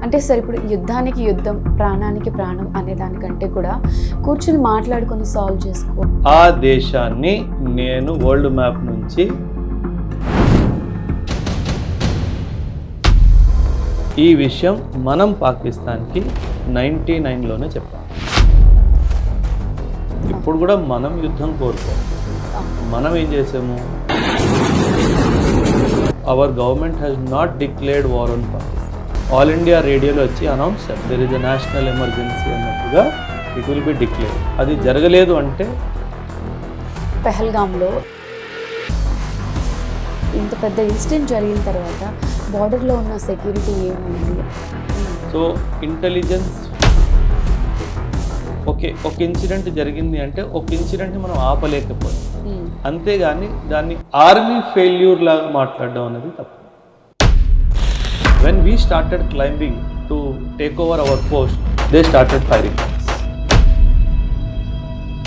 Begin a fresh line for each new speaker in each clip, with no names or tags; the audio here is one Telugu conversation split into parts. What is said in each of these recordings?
అంటే సార్ ఇప్పుడు యుద్ధానికి యుద్ధం, ప్రాణానికి ప్రాణం అనే దానికంటే కూడా కూర్చుని మాట్లాడుకొని సాల్వ్ చేసుకో.
ఆ దేశాన్ని నేను వరల్డ్ మ్యాప్ నుంచి ఈ విషయం మనం పాకిస్తాన్కి 99లోనే చెప్పాం. ఇప్పుడు కూడా మనం యుద్ధం కోరుకోం. మనం ఏం చేసాము, hour government has not declared war on Pakistan. All India రేడియోలో వచ్చి announce there is a national emergency అన్నట్టుగా ఇట్ విల్ బి డిక్లేర్డ్. అది జరగలేదు అంటే
పెహల్గాంలో ఇంత పెద్ద ఇన్సిడెంట్ జరిగిన తర్వాత బార్డర్లో ఉన్న సెక్యూరిటీ ఏమైంది?
సో ఇంటెలిజెన్స్ ఒక ఇన్సిడెంట్ జరిగింది అంటే ఒక ఇన్సిడెంట్ని మనం ఆపలేకపోయాం, అంతేగాని దాన్ని ఆర్మీ ఫెయిల్యూర్ లాగా మాట్లాడడం అనేది తప్పు. When we started climbing to take over our post, they started firing.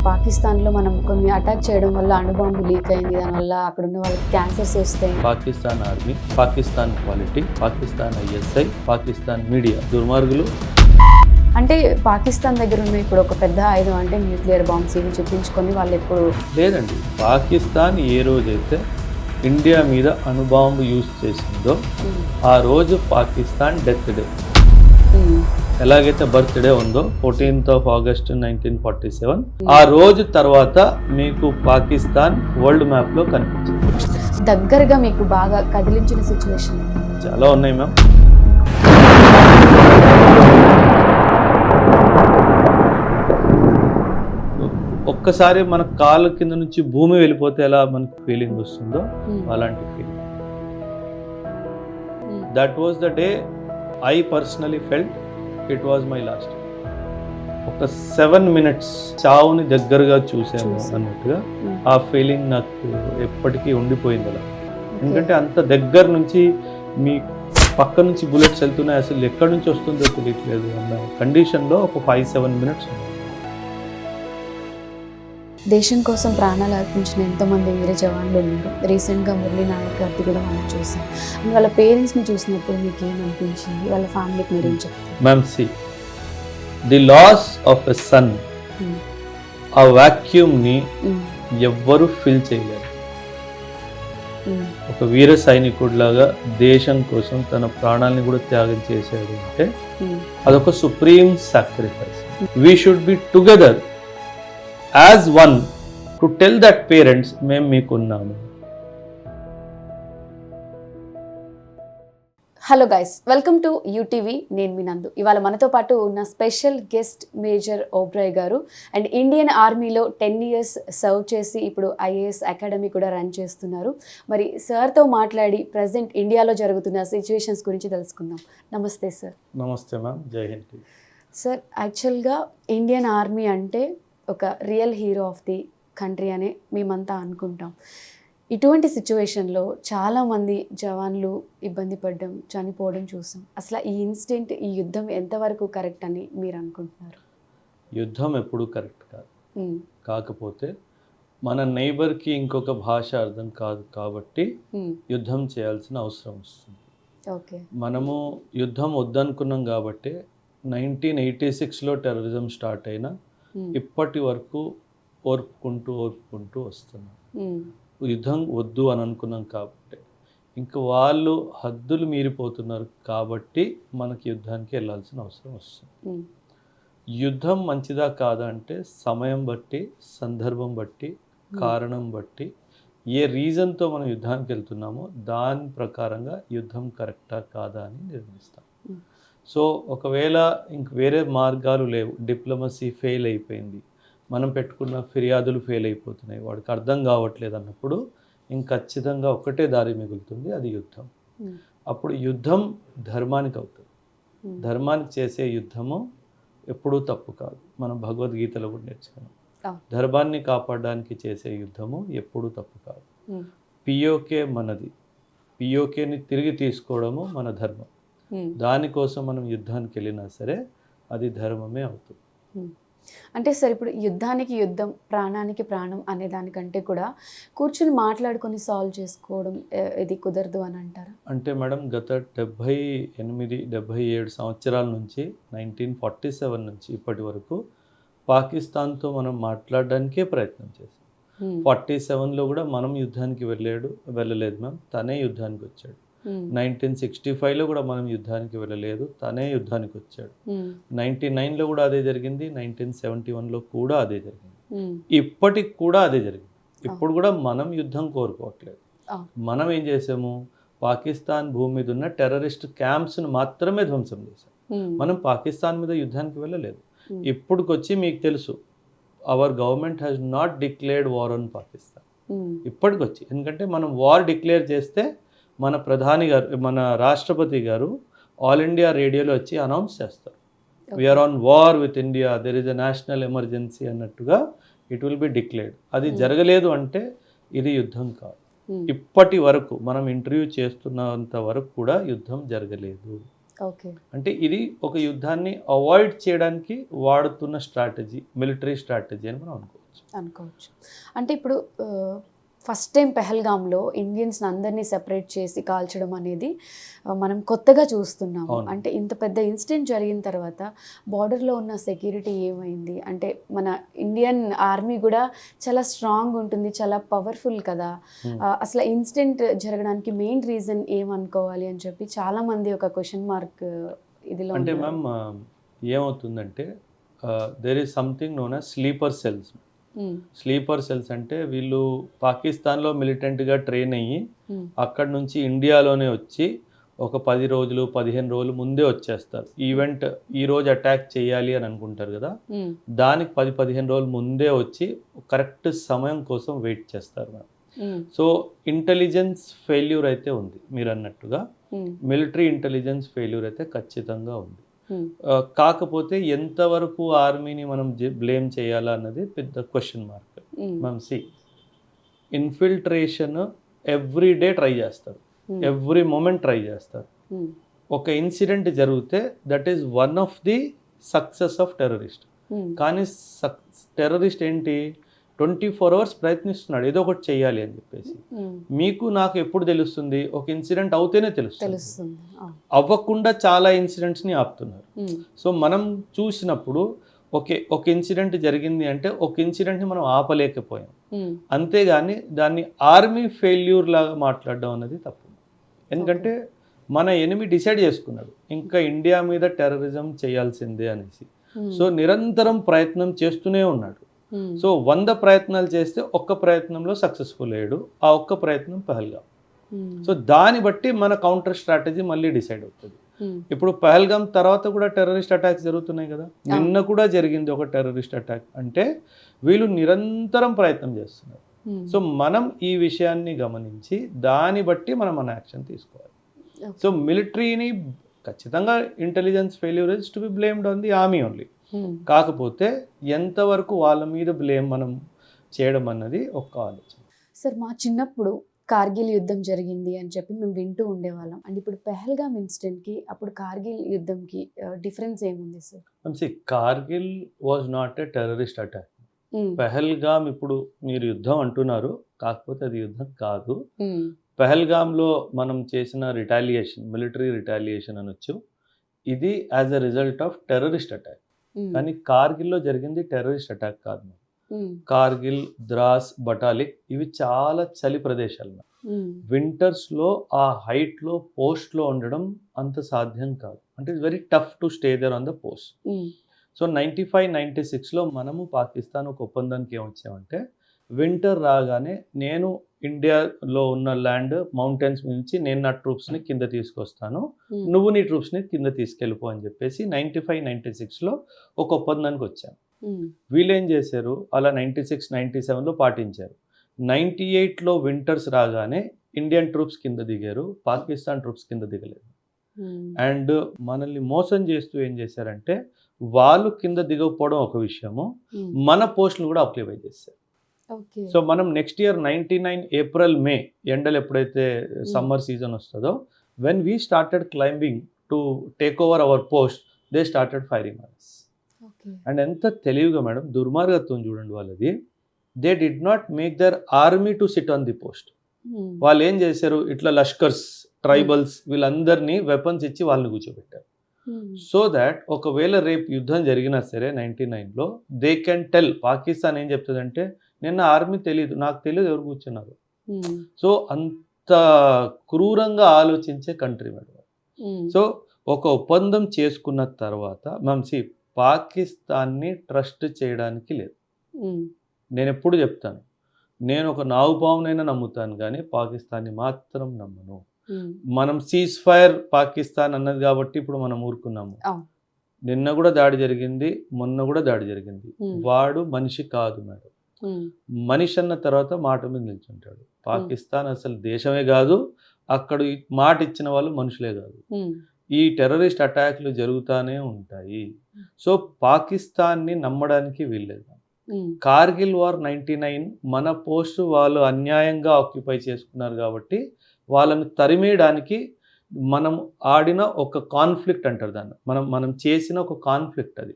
పాకిస్తాన్లో మనం కొన్ని అటాక్ చేయడం వల్ల అణుబాంబు లీక్ అయింది, దానివల్ల అక్కడ ఉన్న వాళ్ళకి క్యాన్సర్స్ వస్తాయి.
Pakistan army, Pakistan polity, Pakistan ISI, Pakistan media దుర్మార్గులు.
అంటే పాకిస్తాన్ దగ్గర ఉన్న ఇప్పుడు ఒక పెద్ద ఆయుధం అంటే న్యూక్లియర్ బాంబ్స్ ఇవి చూపించుకొని వాళ్ళు ఎప్పుడు
లేదండి. పాకిస్తాన్ ఏ రోజైతే ఇండియా మీద అణుబాంబు యూజ్ చేసిందో ఆ రోజు పాకిస్తాన్ డెత్ డే. ఎలాగైతే బర్త్డే ఉందో 14th August 1947, ఆ రోజు తర్వాత మీకు పాకిస్తాన్ వరల్డ్ మ్యాప్ లో కనిపించింది.
దగ్గరగా మీకు బాగా కదిలించిన సిచ్యువేషన్
చాలా ఉన్నాయి మ్యామ్. ఒక్కసారి మన కాళ్ళ కింద నుంచి భూమి వెళ్ళిపోతే ఎలా మనకు ఫీలింగ్ వస్తుందో అలాంటి feeling. That was the day I personally felt it was my last. ఒక 7 minutes చావుని దగ్గరగా చూసాము అన్నట్టుగా ఆ ఫీలింగ్ నాకు ఎప్పటికీ ఉండిపోయింది అలా. ఎందుకంటే అంత దగ్గర నుంచి మీ పక్క నుంచి బుల్లెట్స్ వెళ్తున్నాయి, అసలు ఎక్కడి నుంచి వస్తుందో తెలియట్లేదు అన్న కండిషన్లో ఒక 5-7 minutes ఉంది.
దేశం కోసం ప్రాణాలు అర్పించిన ఎంతోమంది వీర జవాన్లు ఉన్నారు. రీసెంట్గా మురళీ నాయక్ గారిది కూడా మనం చూసాం. వాళ్ళ పేరెంట్స్ని చూసినప్పుడు మీకు ఏమనిపించింది? వాళ్ళ ఫ్యామిలీకి మీరు ఏం చెప్తారు?
Ma'am, see the loss of a son, ఆ వాక్యూమ్ని ఎవ్వరూ ఫిల్ చేయలేరు. ఒక వీర సైనికుడిలాగా దేశం కోసం తన ప్రాణాలని కూడా త్యాగం చేశాడు అంటే అదొక supreme sacrifice. We should be together as one to tell that parents మేము మీకున్నాము.
Hello guys, welcome to UTV. నేను మీ నందు. ఇవాళ మనతో పాటు ఉన్న స్పెషల్ గెస్ట్ మేజర్ ఓబ్రాయ్ గారు అండ్ ఇండియన్ ఆర్మీలో 10 years సర్వ్ చేసి ఇప్పుడు ఐఏఎస్ అకాడమీ కూడా రన్ చేస్తున్నారు. మరి సార్తో మాట్లాడి ప్రజెంట్ ఇండియాలో జరుగుతున్న సిచ్యువేషన్స్ గురించి తెలుసుకుందాం. నమస్తే సార్.
నమస్తే మ్యామ్, జై హింద్.
సార్, యాక్చువల్గా ఇండియన్ ఆర్మీ అంటే ఒక real hero of the country అని మేమంతా అనుకుంటాం. ఇటువంటి సిచ్యువేషన్లో చాలామంది జవాన్లు ఇబ్బంది పడడం, చనిపోవడం చూసాం. అసలు ఈ ఇన్సిడెంట్, ఈ యుద్ధం ఎంతవరకు కరెక్ట్ అని మీరు అనుకుంటున్నారు?
యుద్ధం ఎప్పుడూ కరెక్ట్ కాదు. కాకపోతే మన నైబర్కి ఇంకొక భాష అర్థం కాదు కాబట్టి యుద్ధం చేయాల్సిన అవసరం వస్తుంది.
ఓకే,
మనము యుద్ధం వద్దనుకున్నాం కాబట్టి 1986లో టెర్రరిజం స్టార్ట్ అయినా ఇప్పటి వరకు ఓర్పుకుంటూ వస్తున్నాం. యుద్ధం వద్దు అని అనుకున్నాం కాబట్టి ఇంకా వాళ్ళు హద్దులు మీరిపోతున్నారు కాబట్టి మనకి యుద్ధానికి వెళ్ళాల్సిన అవసరం వస్తుంది. యుద్ధం మంచిదా కాదా అంటే సమయం బట్టి, సందర్భం బట్టి, కారణం బట్టి, ఏ రీజన్తో మనం యుద్ధానికి వెళ్తున్నామో దాని ప్రకారంగా యుద్ధం కరెక్టా కాదా అని నిర్ణయిస్తాం. సో ఒకవేళ ఇంక వేరే మార్గాలు లేవు, డిప్లొమసీ ఫెయిల్ అయిపోయింది, మనం పెట్టుకున్న ఫిర్యాదులు ఫెయిల్ అయిపోతున్నాయి, వాడికి అర్థం కావట్లేదు అన్నప్పుడు ఇంక ఖచ్చితంగా ఒకటే దారి మిగులుతుంది, అది యుద్ధం. అప్పుడు యుద్ధం ధర్మానికి అవుతుంది. ధర్మానికి చేసే యుద్ధము ఎప్పుడూ తప్పు కాదు. మనం భగవద్గీతలో కూడా నేర్చుకున్నాం. ధర్మాన్ని కాపాడడానికి చేసే యుద్ధము ఎప్పుడూ తప్పు కాదు. పిఓకే మనది, పిఓకేని తిరిగి తీసుకోవడము మన ధర్మం. దానికోసం మనం యుద్ధానికి వెళ్ళినా సరే అది ధర్మమే అవుతుంది.
అంటే సార్ ఇప్పుడు యుద్ధానికి యుద్ధం, ప్రాణానికి ప్రాణం అనే దానికంటే కూడా కూర్చుని మాట్లాడుకొని సాల్వ్ చేసుకోవడం ఇది కుదరదు అని అంటారా?
అంటే మేడం గత 78, 77 సంవత్సరాల నుంచి 1947 నుంచి ఇప్పటి వరకు పాకిస్తాన్తో మనం మాట్లాడడానికే ప్రయత్నం చేసాం. 47లో కూడా మనం యుద్ధానికి వెళ్ళలేదు మ్యామ్, తనే యుద్ధానికి వచ్చాడు. 1965లో కూడా మనం యుద్ధానికి వెళ్ళలేదు, తనే యుద్ధానికి వచ్చాడు. 99లో కూడా అదే జరిగింది, 1971లో కూడా అదే జరిగింది, ఇప్పటికి కూడా అదే జరిగింది. ఇప్పుడు కూడా మనం యుద్ధం కోరుకోవట్లేదు. మనం ఏం చేసాము, పాకిస్తాన్ భూమి మీద ఉన్న టెర్రరిస్ట్ క్యాంప్స్ను మాత్రమే ధ్వంసం చేశాం. మనం పాకిస్తాన్ మీద యుద్ధానికి వెళ్ళలేదు. ఇప్పుడుకొచ్చి మీకు తెలుసు, our government has not declared war on Pakistan ఇప్పటికొచ్చి. ఎందుకంటే మనం వార్ డిక్లేర్ చేస్తే మన ప్రధాని గారు, మన రాష్ట్రపతి గారు ఆల్ ఇండియా రేడియోలో వచ్చి అనౌన్స్ చేస్తారు, we're on war with India, there is a national emergency అన్నట్టుగా ఇట్ విల్ బి డిక్లేర్డ్. అది జరగలేదు అంటే ఇది యుద్ధం కాదు. ఇప్పటి వరకు మనం ఇంటర్వ్యూ చేస్తున్నంత వరకు కూడా యుద్ధం జరగలేదు. అంటే ఇది ఒక యుద్ధాన్ని అవాయిడ్ చేయడానికి వాడుతున్న స్ట్రాటజీ, మిలిటరీ స్ట్రాటజీ అని మనం అనుకోవచ్చు.
అంటే ఇప్పుడు ఫస్ట్ టైం పెహల్గామ్లో ఇండియన్స్ని అందరినీ సెపరేట్ చేసి కాల్చడం అనేది మనం కొత్తగా చూస్తున్నాము. అంటే ఇంత పెద్ద ఇన్సిడెంట్ జరిగిన తర్వాత బార్డర్లో ఉన్న సెక్యూరిటీ ఏమైంది? అంటే మన ఇండియన్ ఆర్మీ కూడా చాలా స్ట్రాంగ్ ఉంటుంది, చాలా పవర్ఫుల్ కదా. అసలు ఇన్సిడెంట్ జరగడానికి మెయిన్ రీజన్ ఏమనుకోవాలి అని చెప్పి చాలామంది ఒక క్వశ్చన్ మార్క్ ఇదిలో.
అంటే మ్యామ్ ఏమవుతుందంటే there is something known as sleeper cells. Sleeper cells అంటే వీళ్ళు పాకిస్తాన్లో మిలిటెంట్గా ట్రైన్ అయ్యి అక్కడి నుంచి ఇండియాలోనే వచ్చి ఒక 10 రోజులు 15 రోజులు ముందే వచ్చేస్తారు. ఈవెంట్ ఈ రోజు అటాక్ చేయాలి అని అనుకుంటారు కదా, దానికి 10-15 రోజులు ముందే వచ్చి కరెక్ట్ సమయం కోసం వెయిట్ చేస్తారు మ్యామ్. సో ఇంటెలిజెన్స్ ఫెయిల్యూర్ అయితే ఉంది, మీరు అన్నట్టుగా మిలిటరీ ఇంటెలిజెన్స్ ఫెయిల్యూర్ అయితే ఖచ్చితంగా ఉంది. కాకపోతే ఎంతవరకు ఆర్మీని మనం బ్లేమ్ చేయాలా అన్నది పెద్ద క్వశ్చన్ మార్క్. మనం ఇన్ఫిల్ట్రేషన్ ఎవ్రీ డే ట్రై చేస్తారు, ఎవ్రీ మూమెంట్ ట్రై చేస్తారు. ఒక ఇన్సిడెంట్ జరిగితే that is one of the success of terrorist. కానీ టెర్రరిస్ట్ ఏంటి, 24 hours ప్రయత్నిస్తున్నాడు ఏదో ఒకటి చెయ్యాలి అని చెప్పేసి. మీకు నాకు ఎప్పుడు తెలుస్తుంది, ఒక ఇన్సిడెంట్ అవుతేనే తెలుస్తుంది, అవ్వకుండా చాలా ఇన్సిడెంట్స్ని ఆపుతున్నారు. సో మనం చూసినప్పుడు ఒక ఇన్సిడెంట్ జరిగింది అంటే ఒక ఇన్సిడెంట్ని మనం ఆపలేకపోయాం, అంతేగాని దాన్ని ఆర్మీ ఫెయిల్యూర్ లాగా మాట్లాడడం అనేది తప్పు. ఎందుకంటే మన ఎనిమి డిసైడ్ చేసుకున్నాడు ఇంకా ఇండియా మీద టెర్రరిజం చేయాల్సిందే అనేసి. సో నిరంతరం ప్రయత్నం చేస్తూనే ఉన్నాడు. సో 100 ప్రయత్నాలు చేస్తే ఒక్క ప్రయత్నంలో సక్సెస్ఫుల్ అయ్యాడు, ఆ ఒక్క ప్రయత్నం పహల్గామ్. సో దాన్ని బట్టి మన కౌంటర్ స్ట్రాటజీ మళ్ళీ డిసైడ్ అవుతుంది. ఇప్పుడు పహల్గామ్ తర్వాత కూడా టెర్రరిస్ట్ అటాక్స్ జరుగుతున్నాయి కదా, నిన్న కూడా జరిగింది ఒక టెర్రరిస్ట్ అటాక్. అంటే వీళ్ళు నిరంతరం ప్రయత్నం చేస్తున్నారు. సో మనం ఈ విషయాన్ని గమనించి దాన్ని బట్టి మనం మన యాక్షన్ తీసుకోవాలి. సో మిలిటరీని ఖచ్చితంగా intelligence failure is to be blamed on the army only. కాకపోతే ఎంతవరకు వాళ్ళ మీద బ్లేమ్ మనం చేయడం అన్నది ఒక ఆలోచన.
సార్ మా చిన్నప్పుడు కార్గిల్ యుద్ధం జరిగింది అని చెప్పి మేము వింటూ ఉండేవాళ్ళం. అండ్ ఇప్పుడు పెహల్గామ్ ఇన్సిడెంట్కి అప్పుడు కార్గిల్ యుద్ధంకి డిఫరెన్స్ ఏముంది sir?
Kargil was not a terrorist attack. Pahalgam ఇప్పుడు మీరు యుద్ధం అంటున్నారు, కాకపోతే అది యుద్ధం కాదు. పెహల్గామ్లో మనం చేసిన రిటాలియేషన్, మిలిటరీ రిటాలియేషన్ అనొచ్చు. ఇది as a result of terrorist attack. కానీ కార్గిల్లో జరిగింది టెర్రరిస్ట్ అటాక్ కాదు. కార్గిల్, ద్రాస్, బటాలిక్ ఇవి చాలా చలి ప్రదేశాలు. వింటర్స్లో ఆ హైట్లో పోస్ట్లో ఉండడం అంత సాధ్యం కాదు. అంటే it's very tough to stay there on the post. So 95-96లో మనము పాకిస్తాన్ ఒక ఒప్పందానికి ఏమొచ్చామంటే, వింటర్ రాగానే నేను ఇండియాలో ఉన్న ల్యాండ్ మౌంటైన్స్ నుంచి నేను నా ట్రూప్స్ని కింద తీసుకొస్తాను, నువ్వు నీ ట్రూప్స్ని కింద తీసుకెళ్ళిపో అని చెప్పేసి 95-96లో ఒక ఒప్పందానికి వచ్చాను. వీళ్ళు ఏం చేశారు, అలా 96-97లో పాటించారు. 98లో వింటర్స్ రాగానే ఇండియన్ ట్రూప్స్ కింద దిగారు, పాకిస్తాన్ ట్రూప్స్ కింద దిగలేదు. అండ్ మనల్ని మోసం చేస్తూ ఏం చేశారంటే, వాళ్ళు కింద దిగకపోవడం ఒక విషయము, మన పోస్టులు కూడా ఆక్యుపై చేశారు. సో మనం నెక్స్ట్ ఇయర్ 99 ఏప్రిల్ మే ఎండలు ఎప్పుడైతే సమ్మర్ సీజన్ వస్తుందో, when we started climbing to take over our post, they started firing us.
Okay.
And ఎంత తెలివిగా మేడం, దుర్మార్గత్వం చూడండి వాళ్ళది. They did not make their army to sit on the post. వాళ్ళు ఏం చేశారు, ఇట్లా లష్కర్స్, ట్రైబల్స్ వీళ్ళందరినీ వెపన్స్ ఇచ్చి వాళ్ళని కూర్చోబెట్టారు. సో దాట్ ఒకవేళ రేపు యుద్ధం జరిగినా సరే 99లో దే కెన్ టెల్. పాకిస్తాన్ ఏం చెప్తుందంటే నిన్న ఆర్మీ తెలియదు, నాకు తెలియదు ఎవరు కూర్చున్నారు. సో అంత క్రూరంగా ఆలోచించే కంట్రీ మేడం. సో ఒక ఒప్పందం చేసుకున్న తర్వాత మంచి పాకిస్తాన్ని ట్రస్ట్ చేయడానికి లేదు. నేను ఎప్పుడు చెప్తాను, నేను ఒక నాగుపామునైనా నమ్ముతాను కానీ పాకిస్తాన్ని మాత్రం నమ్మను. మనం సీజ్ ఫైర్ పాకిస్తాన్ అన్నది కాబట్టి ఇప్పుడు మనం ఊరుకున్నాము. నిన్న కూడా దాడి జరిగింది, మొన్న కూడా దాడి జరిగింది. వాడు మనిషి కాదు మేడం. మనిషి అన్న తర్వాత మాట మీద నిల్చుంటాడు. పాకిస్తాన్ అసలు దేశమే కాదు, అక్కడ మాట ఇచ్చిన వాళ్ళు మనుషులే కాదు. ఈ టెర్రరిస్ట్ అటాక్లు జరుగుతూనే ఉంటాయి. సో పాకిస్తాన్ని నమ్మడానికి వీల్లేదు. కార్గిల్ వార్ 99 మన పోస్టు వాళ్ళు అన్యాయంగా ఆక్యుపై చేసుకున్నారు కాబట్టి వాళ్ళని తరిమేయడానికి మనం ఆడిన ఒక కాన్ఫ్లిక్ట్ అంటారు దాన్ని. మనం చేసిన ఒక కాన్ఫ్లిక్ట్ అది.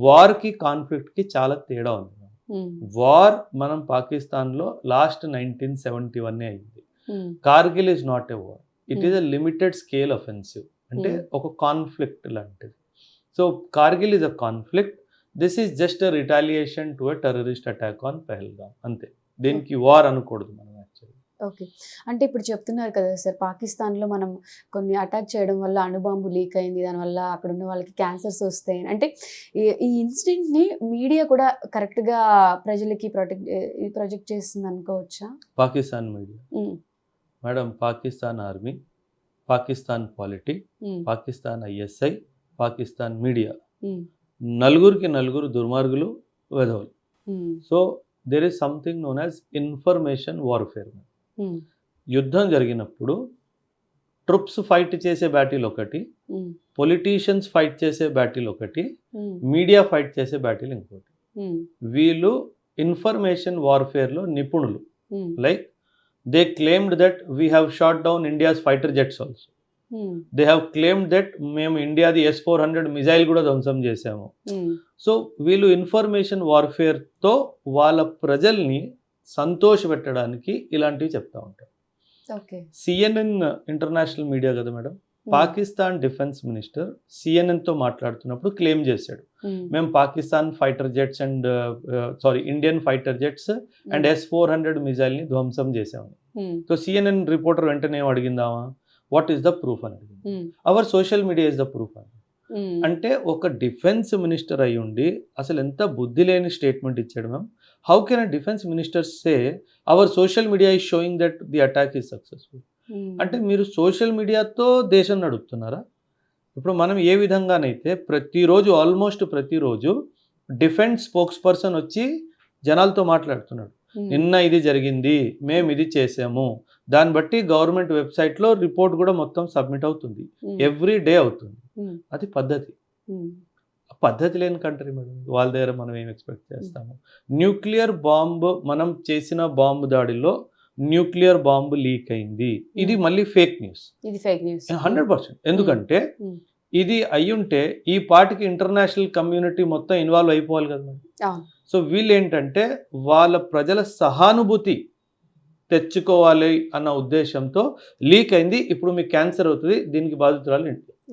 వార్కి కాన్ఫ్లిక్ట్కి చాలా తేడా ఉంది. వార్ మనం పాకిస్తాన్లో లాస్ట్ 1971 అయింది. Kargil is not a war, it is a limited scale offensive, అంటే ఒక కాన్ఫ్లిక్ట్ లాంటిది. So Kargil is a conflict, this is just a retaliation to a terrorist attack on Pahalgam, అంతే. దీనికి వార్ అనకూడదు మనం యాక్చువల్లీ.
ఓకే. అంటే ఇప్పుడు చెప్తున్నారు కదా సార్, పాకిస్తాన్లో మనం కొన్ని అటాక్ చేయడం వల్ల అణుబాంబు లీక్ అయింది, దానివల్ల అక్కడ ఉన్న వాళ్ళకి క్యాన్సర్స్ వస్తాయి. అంటే ఈ ఇన్సిడెంట్ని మీడియా కూడా కరెక్ట్గా ప్రజలకి ప్రొజెక్ట్ చేస్తుంది అనుకోవచ్చా?
Pakistan media madam, Pakistan army, Pakistan polity, Pakistan ISI, Pakistan media, నలుగురికి నలుగురు దుర్మార్గులు, వెధవులు. So there is something known as information warfare. యుద్ధం జరిగినప్పుడు ట్రూప్స్ ఫైట్ చేసే బ్యాటిల్ ఒకటి, పొలిటీషియన్స్ ఫైట్ చేసే బ్యాటిల్ ఒకటి, మీడియా ఫైట్ చేసే బ్యాటిల్ ఇంకోటి. వీళ్ళు ఇన్ఫర్మేషన్ వార్ఫేర్లో నిపుణులు. Like they claimed that we have shot down India's fighter jets also. They have claimed that మేము ఇండియాది S-400 మిజైల్ కూడా ధ్వంసం చేశాము. సో వీళ్ళు ఇన్ఫర్మేషన్ వార్ఫేర్తో వాళ్ళ ప్రజల్ని సంతోషపెట్టడానికి ఇలాంటివి చెప్తా ఉంటారు. CNN ఇంటర్నేషనల్ మీడియా కదా మేడం, పాకిస్తాన్ డిఫెన్స్ మినిస్టర్ సిఎన్ఎన్తో మాట్లాడుతున్నప్పుడు క్లెయిమ్ చేశాడు, మేము Pakistan fighter jets and Indian fighter jets and S-400 మిజైల్ని ధ్వంసం చేశాము. సో CNN రిపోర్టర్ వెంటనే అడిగిందామా, వాట్ ఈస్ ద ప్రూఫ్ అని అడిగింది. Our social media is the proof అని. అంటే ఒక డిఫెన్స్ మినిస్టర్ అయి ఉండి అసలు ఎంత బుద్ధి లేని స్టేట్మెంట్ ఇచ్చాడు ma'am. How can a defence minister say our social media is showing that the attack is successful? అంటే మీరు సోషల్ మీడియాతో దేశం నడుపుతున్నారా? ఇప్పుడు మనం ఏ విధంగానైతే ఆల్మోస్ట్ ప్రతిరోజు డిఫెన్స్ స్పోక్స్ పర్సన్ వచ్చి జనాలతో మాట్లాడుతున్నాడు, నిన్న ఇది జరిగింది, మేము ఇది చేసాము, దాన్ని బట్టి గవర్నమెంట్ వెబ్సైట్లో రిపోర్ట్ కూడా మొత్తం సబ్మిట్ అవుతుంది, ఎవ్రీ డే అవుతుంది. అది పద్ధతి లేని కంట్రీ మేడం. వాళ్ళ దగ్గర మనం ఏం ఎక్స్పెక్ట్ చేస్తాము? న్యూక్లియర్ బాంబు, మనం చేసిన బాంబు దాడిలో న్యూక్లియర్ బాంబు లీక్ అయింది, ఇది మళ్ళీ ఫేక్ న్యూస్. 100%. ఎందుకంటే ఇది అయ్యుంటే ఈ పాటికి ఇంటర్నేషనల్ కమ్యూనిటీ మొత్తం ఇన్వాల్వ్ అయిపోవాలి కదా మేడం. సో వీళ్ళు ఏంటంటే వాళ్ళ ప్రజల సహానుభూతి తెచ్చుకోవాలి అన్న ఉద్దేశంతో లీక్ అయింది, ఇప్పుడు మీకు క్యాన్సర్ అవుతుంది, దీనికి బాధితురాలు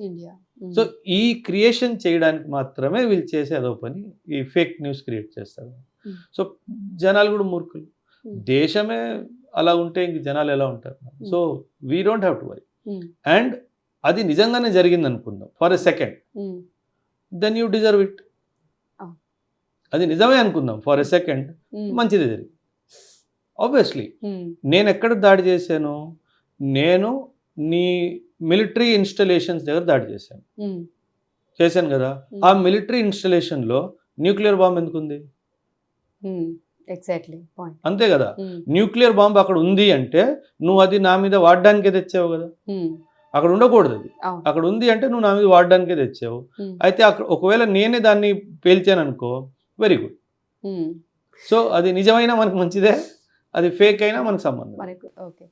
ఇండియా. సో ఈ క్రియేషన్ చేయడానికి మాత్రమే వీళ్ళు చేసే అదో పని, ఈ ఫేక్ న్యూస్ క్రియేట్ చేస్తారు. సో జనాలు కూడా మూర్ఖులు. దేశమే అలా ఉంటే ఇంక జనాలు ఎలా ఉంటారు? So we don't have to worry. And అది నిజంగానే జరిగింది అనుకుందాం for a second, then you deserve it. అది నిజమే అనుకుందాం ఫర్ ఎ సెకండ్, మంచిది జరిగింది. ఆబ్వియస్లీ నేను ఎక్కడ దాడి చేశాను? నేను నీ మిలిటరీ ఇన్స్టలేషన్స్ దగ్గర దాడి చేశాను కదా. ఆ మిలిటరీ ఇన్స్టలేషన్లో న్యూక్లియర్ బాంబ్ ఎందుకుంది? అంతే కదా. న్యూక్లియర్ బాంబ్ అక్కడ ఉంది అంటే నువ్వు అది నా మీద వాడడానికే తెచ్చావు కదా, అక్కడ ఉండకూడదు. అది అక్కడ ఉంది అంటే నువ్వు నా మీద వాడడానికే తెచ్చావు. అయితే అక్కడ ఒకవేళ నేనే దాన్ని పేల్చాను అనుకో, వెరీ గుడ్. సో అది నిజమైనా మనకు మంచిదే, అది ఫేక్ అయినా మనకు సంబంధం.
ఓకే.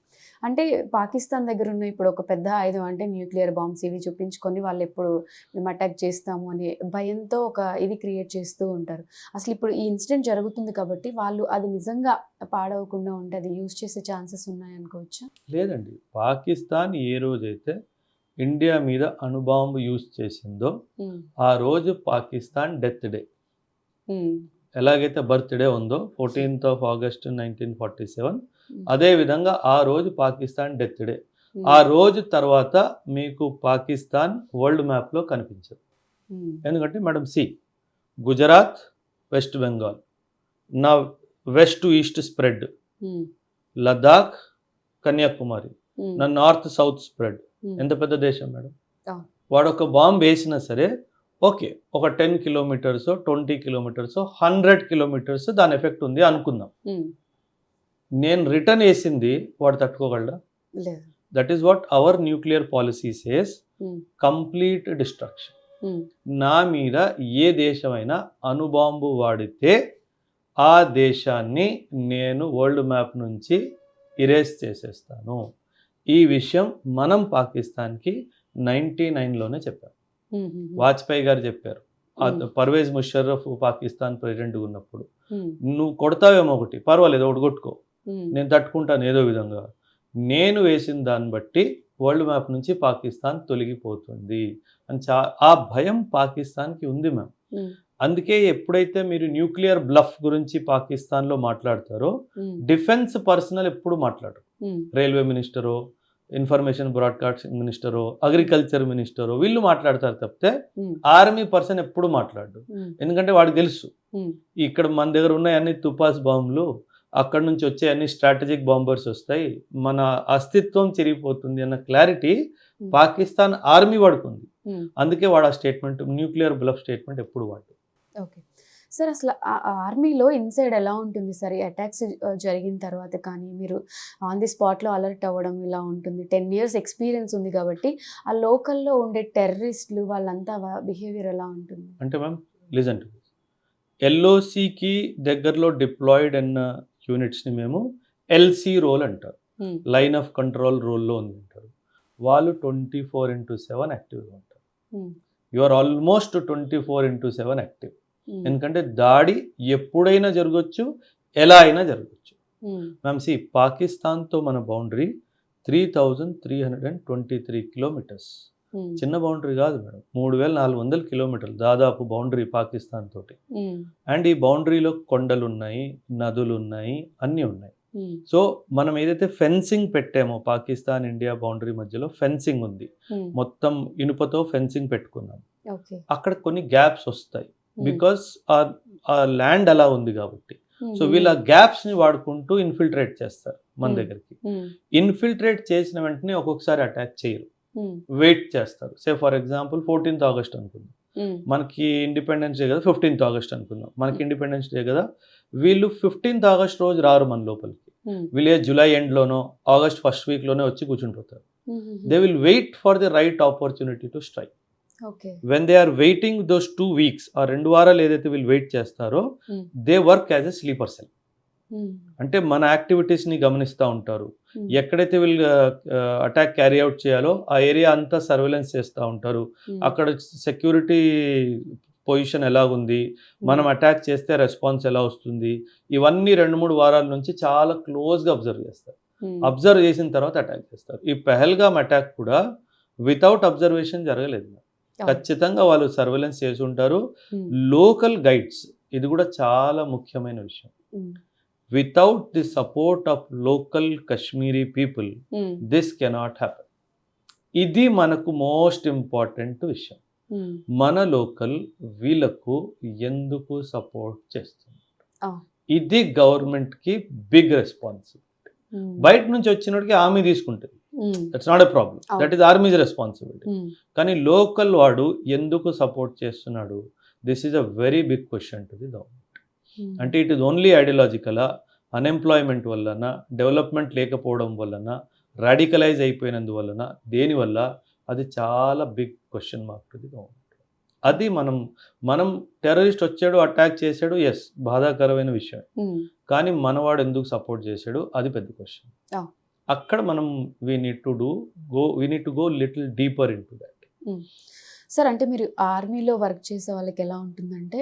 అంటే పాకిస్తాన్ దగ్గర ఉన్న ఇప్పుడు ఒక పెద్ద ఆయుధం అంటే న్యూక్లియర్ బాంబ్స్ ఇవి చూపించుకొని వాళ్ళు ఎప్పుడు మేము అటాక్ చేస్తాము అనే భయంతో ఒక ఇది క్రియేట్ చేస్తూ ఉంటారు. అసలు ఇప్పుడు ఈ ఇన్సిడెంట్ జరుగుతుంది కాబట్టి వాళ్ళు అది నిజంగా పాడవకుండా ఉంటే అది యూజ్ చేసే ఛాన్సెస్ ఉన్నాయనుకోవచ్చా?
లేదండి, పాకిస్తాన్ ఏ రోజైతే ఇండియా మీద అణుబాంబు యూజ్ చేసిందో ఆ రోజు పాకిస్తాన్ డెత్ డే, ఎలాగైతే బర్త్డే ఉందో 14th of August 1947, అదేవిధంగా ఆ రోజు పాకిస్తాన్ డెత్ డే. ఆ రోజు తర్వాత మీకు పాకిస్తాన్ వరల్డ్ మ్యాప్లో కనిపించదు. ఎందుకంటే మేడం గుజరాత్, వెస్ట్ బెంగాల్, నా west to east spread, Ladakh, Kanyakumari, నా నార్త్ సౌత్ స్ప్రెడ్. ఎంత పెద్ద దేశం మేడం. వాడు ఒక బాంబు వేసినా సరే ఓకే, ఒక 10 kilometers, 20 kilometers, 100 kilometers దాని ఎఫెక్ట్ ఉంది అనుకుందాం. నేను రిటర్న్ వేసింది వాడు తట్టుకోగలడా? That is what our nuclear policy says, complete destruction. నా మీద ఏ దేశమైనా అణుబాంబు వాడితే ఆ దేశాన్ని నేను వరల్డ్ మ్యాప్ నుంచి ఇరేజ్ చేసేస్తాను. ఈ విషయం మనం పాకిస్తాన్కి 99లోనే చెప్పాం. వాజ్పేయి గారు చెప్పారు, పర్వేజ్ ముషర్రఫ్ పాకిస్తాన్ ప్రెసిడెంట్ ఉన్నప్పుడు, నువ్వు కొడతావేమో ఒకటి పర్వాలేదు, ఒకటి కొట్టుకో, నేను తట్టుకుంటాను ఏదో విధంగా, నేను వేసిన దాన్ని బట్టి వరల్డ్ మ్యాప్ నుంచి పాకిస్తాన్ తొలగిపోతుంది అని ఆ భయం పాకిస్తాన్కి ఉంది మ్యామ్. అందుకే ఎప్పుడైతే మీరు న్యూక్లియర్ బ్లఫ్ గురించి పాకిస్తాన్లో మాట్లాడతారో డిఫెన్స్ పర్సనల్ ఎప్పుడు మాట్లాడరు. రైల్వే మినిస్టరో, ఇన్ఫర్మేషన్ బ్రాడ్కాస్టింగ్ మినిస్టరో, అగ్రికల్చర్ మినిస్టరో వీళ్ళు మాట్లాడతారు తప్పితే ఆర్మీ పర్సన్ ఎప్పుడు మాట్లాడు. ఎందుకంటే వాడికి తెలుసు ఇక్కడ మన దగ్గర ఉన్న అన్ని తుపాస్ బాంబులు, అక్కడ నుంచి వచ్చే అన్ని స్ట్రాటజిక్ బాంబర్స్ వస్తాయి, మన అస్తిత్వం చెరిగిపోతుంది అన్న క్లారిటీ పాకిస్తాన్ ఆర్మీ వాడుకుంది. అందుకే వాడు ఆ స్టేట్మెంట్, న్యూక్లియర్ బ్లఫ్ స్టేట్మెంట్ ఎప్పుడు వాడు.
ఓకే సార్, అసలు ఆర్మీలో ఇన్సైడ్ ఎలా ఉంటుంది సార్? అటాక్స్ జరిగిన తర్వాత కానీ మీరు ఆన్ ది స్పాట్లో అలర్ట్ అవ్వడం ఇలా ఉంటుంది. 10 years ఎక్స్పీరియన్స్ ఉంది కాబట్టి ఆ లోకల్లో ఉండే టెర్రరిస్టులు వాళ్ళంతా బిహేవియర్ ఎలా ఉంటుంది?
అంటే మ్యామ్ లిజన్ టు దిస్, ఎల్ఓసికి దగ్గరలో డిప్లాయిడ్ అన్న యూనిట్స్ని మేము ఎల్సి రోల్ అంటారు, లైన్ ఆఫ్ కంట్రోల్ రోల్లో ఉంది అంటారు. వాళ్ళు 24/7 యాక్టివ్గా ఉంటారు. You are almost 24/7 active. ఎందుకంటే దాడి ఎప్పుడైనా జరగచ్చు, ఎలా అయినా జరగచ్చు. మ్యామ్ పాకిస్తాన్తో మన బౌండరీ 3323 kilometers. చిన్న బౌండరీ కాదు మేడం, 3400 kilometers దాదాపు బౌండరీ పాకిస్తాన్ తోటి. అండ్ ఈ బౌండరీలో కొండలు ఉన్నాయి, నదులు ఉన్నాయి, అన్నీ ఉన్నాయి. సో మనం ఏదైతే ఫెన్సింగ్ పెట్టామో పాకిస్తాన్ ఇండియా బౌండరీ మధ్యలో ఫెన్సింగ్ ఉంది, మొత్తం ఇనుపతో ఫెన్సింగ్ పెట్టుకున్నాం. అక్కడ కొన్ని గ్యాప్స్ వస్తాయి బికాస్ ఆ ల్యాండ్ అలా ఉంది కాబట్టి. సో వీళ్ళు ఆ గ్యాప్స్ ని వాడుకుంటూ ఇన్ఫిల్ట్రేట్ చేస్తారు మన దగ్గరికి. ఇన్ఫిల్ట్రేట్ చేసిన వెంటనే ఒక్కొక్కసారి అటాక్ చేయరు, వెయిట్ చేస్తారు. Say for example 14th August అనుకుందాం, మనకి ఇండిపెండెన్స్ డే కదా 15th August అనుకుందాం, మనకి ఇండిపెండెన్స్ డే కదా, వీళ్ళు 15th August రోజు రారు మన లోపలికి. వీళ్ళు జూలై ఎండ్లోనో ఆగస్ట్ ఫస్ట్ వీక్లోనే వచ్చి కూర్చుండిపోతారు. They will wait for the right opportunity to strike. When they are waiting those 2 weeks, ఆ 2 వారాలు ఏదైతే వీళ్ళు వెయిట్ చేస్తారో they work as a sleeper cell. అంటే మన యాక్టివిటీస్ని గమనిస్తూ ఉంటారు. ఎక్కడైతే వీళ్ళు అటాక్ క్యారీ అవుట్ చేయాలో ఆ ఏరియా అంతా సర్వేలెన్స్ చేస్తూ ఉంటారు. అక్కడ సెక్యూరిటీ పొజిషన్ ఎలాగుంది, మనం అటాక్ చేస్తే రెస్పాన్స్ ఎలా వస్తుంది, ఇవన్నీ 2-3 వారాల నుంచి చాలా క్లోజ్గా అబ్జర్వ్ చేస్తారు. అబ్జర్వ్ చేసిన తర్వాత అటాక్ చేస్తారు. ఈ పెహల్గామ్ అటాక్ కూడా వితౌట్ అబ్జర్వేషన్ జరగలేదు, ఖచ్చితంగా వాళ్ళు సర్వేలెన్స్ చేసి ఉంటారు. లోకల్ గైడ్స్, ఇది కూడా చాలా ముఖ్యమైన విషయం. Without the support of local Kashmiri people this cannot happen. ఇది మనకు మోస్ట్ ఇంపార్టెంట్ విషయం. మన లోకల్ వీళ్ళకు ఎందుకు సపోర్ట్ చేస్తుంది, ఇది గవర్నమెంట్కి బిగ్ రెస్పాన్సిబిలిటీ. బయట నుంచి వచ్చినోడికి ఆర్మీ తీసుకుంటుంది, that's not a problem, that is army's responsibility. కానీ లోకల్ వాడు ఎందుకు సపోర్ట్ చేస్తున్నాడు, this is a very big question to the government. అంటే ఇట్ ఈస్ ఓన్లీ ఐడియాలజికలా, అన్ఎంప్లాయ్మెంట్ వలన, డెవలప్మెంట్ లేకపోవడం వలన, రాడికలైజ్ అయిపోయినందువలన, దేనివల్ల, అది చాలా big question mark to the government. అది మనం టెర్రరిస్ట్ వచ్చాడు, అటాక్ చేశాడు, ఎస్ బాధాకరమైన విషయం, కానీ మనవాడు ఎందుకు సపోర్ట్ చేశాడు, అది పెద్ద క్వశ్చన్. అక్కడ మనం we need to go little deeper in to that.
Sir అంటే మీరు ఆర్మీలో వర్క్ చేసే వాళ్ళకి ఎలా ఉంటుందంటే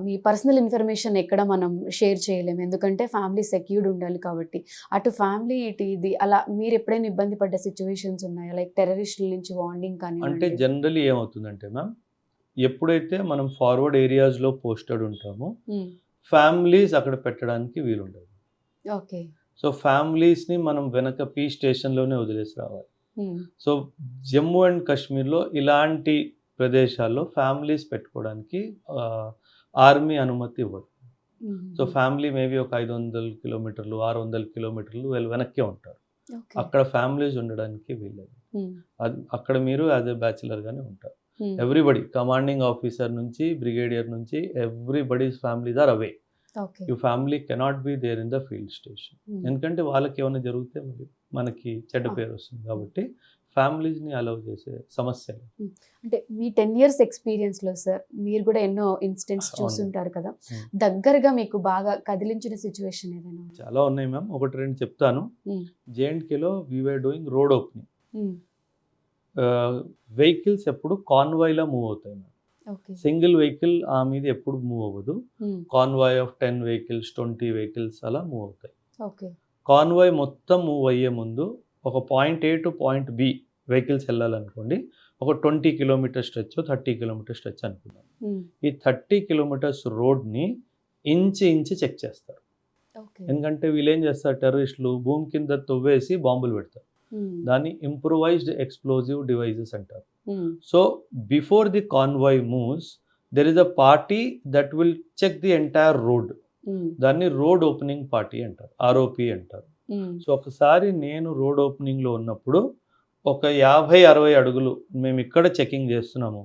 మీ పర్సనల్ ఇన్ఫర్మేషన్ ఎక్కడ మనం షేర్ చేయలేము, ఎందుకంటే ఫ్యామిలీ సెక్యూర్డ్ ఉండాలి కాబట్టి. అటు ఫ్యామిలీ ఇటు ఇది అలా మీరు ఎప్పుడైనా ఇబ్బంది పడ్డ సిచ్యువేషన్స్ ఉన్నాయా, లైక్ టెర్రరిస్టుల నుంచి వార్నింగ్
అంటే
కానీ?
జనరలీ ఏమవుతుందంటే మ్యామ్, ఎప్పుడైతే మనం ఫార్వర్డ్ ఏరియాస్లో పోస్టెడ్ ఉంటామో ఫ్యామిలీస్ అక్కడ పెట్టడానికి వీలుండదు.
ఓకే.
సో ఫ్యామిలీస్ని మనం వెనక పీ స్టేషన్లోనే వదిలేసి రావాలి. సో జమ్మూ అండ్ కాశ్మీర్లో ఇలాంటి ప్రదేశాల్లో ఫ్యామిలీస్ పెట్టుకోవడానికి ఆర్మీ అనుమతి ఇవ్వదు. సో ఫ్యామిలీ మేబీ ఒక 500 కిలోమీటర్లు 600 కిలోమీటర్లు వెనక్కే ఉంటారు. అక్కడ ఫ్యామిలీస్ ఉండడానికి వీల్లేదు. అక్కడ మీరు యాజ్ ఎ బ్యాచిలర్గానే ఉంటారు. ఎవ్రీబడి, కమాండింగ్ ఆఫీసర్ నుంచి బ్రిగేడియర్ నుంచి everybody's families are away. You family cannot be there in the field station. ఎందుకంటే వాళ్ళకి ఏమైనా జరిగితే మనకి చెడ్డ పేరు వస్తుంది కాబట్టి ఫ్యామిలీస్ని అలౌ చేసే సమస్య.
అంటే మీ 10 years ఎక్స్పీరియన్స్లో సార్ మీరు కూడా ఎన్నో ఇన్సిడెంట్స్ చూస్తుంటారు కదా, దగ్గరగా మీకు బాగా కదిలించిన సిచ్యువేషన్ ఏదైనా?
చాలా ఉన్నాయి మ్యామ్, ఒకటి రెండు చెప్తాను. జేఎండ్కేలో we were doing road opening. Vehicles ఎప్పుడు కాన్వాయ్లా మూవ్ అవుతాయి మ్యామ్. సింగిల్ వెహికల్ ఆ మీద ఎప్పుడు మూవ్ అవ్వదు. కాన్వాయ్ ఆఫ్ 10 vehicles 20 vehicles అలా మూవ్ అవుతాయి. కాన్వాయ్ మొత్తం మూవ్ అయ్యే ముందు ఒక point A to point B vehicles వెళ్ళాలనుకోండి, ఒక 20 kilometer స్ట్రెచ్ 30 kilometer స్ట్రెచ్ అనుకుందాం. ఈ 30 kilometers రోడ్ని ఇంచి చెక్ చేస్తారు. ఎందుకంటే వీళ్ళు ఏం చేస్తారు, టెర్రరిస్టులు భూమి కింద తవ్వేసి బాంబులు పెడతారు. దాన్ని ఇంప్రూవైజ్డ్ ఎక్స్ప్లోజివ్ డివైజెస్ అంటారు. So before the convoy moves there is a party that will check the entire road. దాన్ని రోడ్ ఓపెనింగ్ పార్టీ అంటారు, ఆర్ఓపి అంటారు. సో ఒకసారి నేను రోడ్ ఓపెనింగ్లో ఉన్నప్పుడు ఒక 50-60 అడుగులు మేము ఇక్కడ చెకింగ్ చేస్తున్నాము,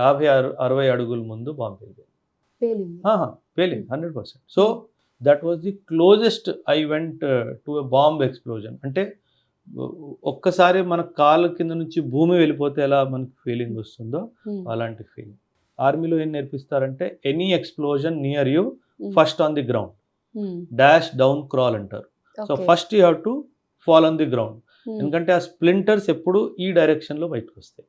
50-60 అడుగుల ముందు బాంబు పేలింది 100%. So that was the closest I went to a bomb explosion. అంటే ఒక్కసారి మన కాళ్ళ కింద నుంచి భూమి వెళ్ళిపోతే ఎలా మనకి ఫీలింగ్ వస్తుందో అలాంటి ఫీలింగ్. ఆర్మీలో ఏం నేర్పిస్తారంటే any explosion near you first on the ground, dash down crawl అంటారు. So first you have to fall on the ground. ఎందుకంటే ఆ స్ప్లింటర్స్ ఎప్పుడు ఈ డైరెక్షన్లో బయటకు వస్తాయి.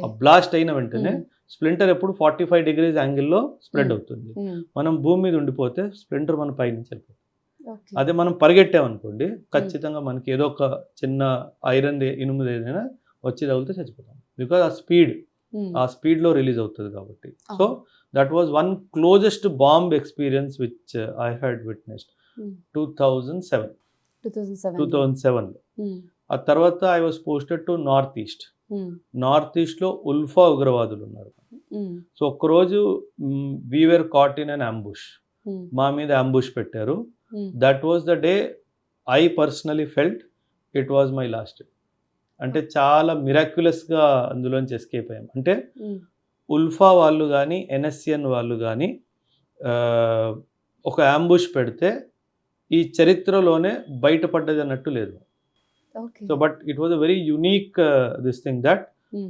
ఆ బ్లాస్ట్ అయిన వెంటనే స్ప్లింటర్ ఎప్పుడు 45 degrees యాంగిల్లో స్ప్రెడ్ అవుతుంది. మనం భూమి మీద ఉండిపోతే స్ప్లింటర్ మన పై నుంచి వెళ్ళిపోతుంది. అదే మనం పరిగెట్టామనుకోండి ఖచ్చితంగా మనకి ఏదో ఒక చిన్న ఐరన్ ఇనుము ఏదైనా వచ్చి తగిలితే చచ్చిపోతాం, బికాజ్ ఆ స్పీడ్లో రిలీజ్ అవుతుంది కాబట్టి. So that was one closest bomb experience which I had witnessed 2007లో. ఆ తర్వాత I was posted to north ఈస్ట్లో ఉల్ఫా ఉగ్రవాదులు ఉన్నారు. సో ఒక్కరోజు we were caught in an ambush, మా మీద అంబుష్ పెట్టారు. That was the day I personally felt it was my last day. అంటే చాలా మిరాక్యులస్గా అందులోంచి ఎస్కేప్ అయ్యాం. అంటే ఉల్ఫా వాళ్ళు కానీ ఎన్ఎస్సిఎన్ వాళ్ళు కానీ ఒక అంబుష్ పెడితే ఈ చరిత్రలోనే బయటపడ్డది అన్నట్టు లేదు. So but it was a very unique this thing that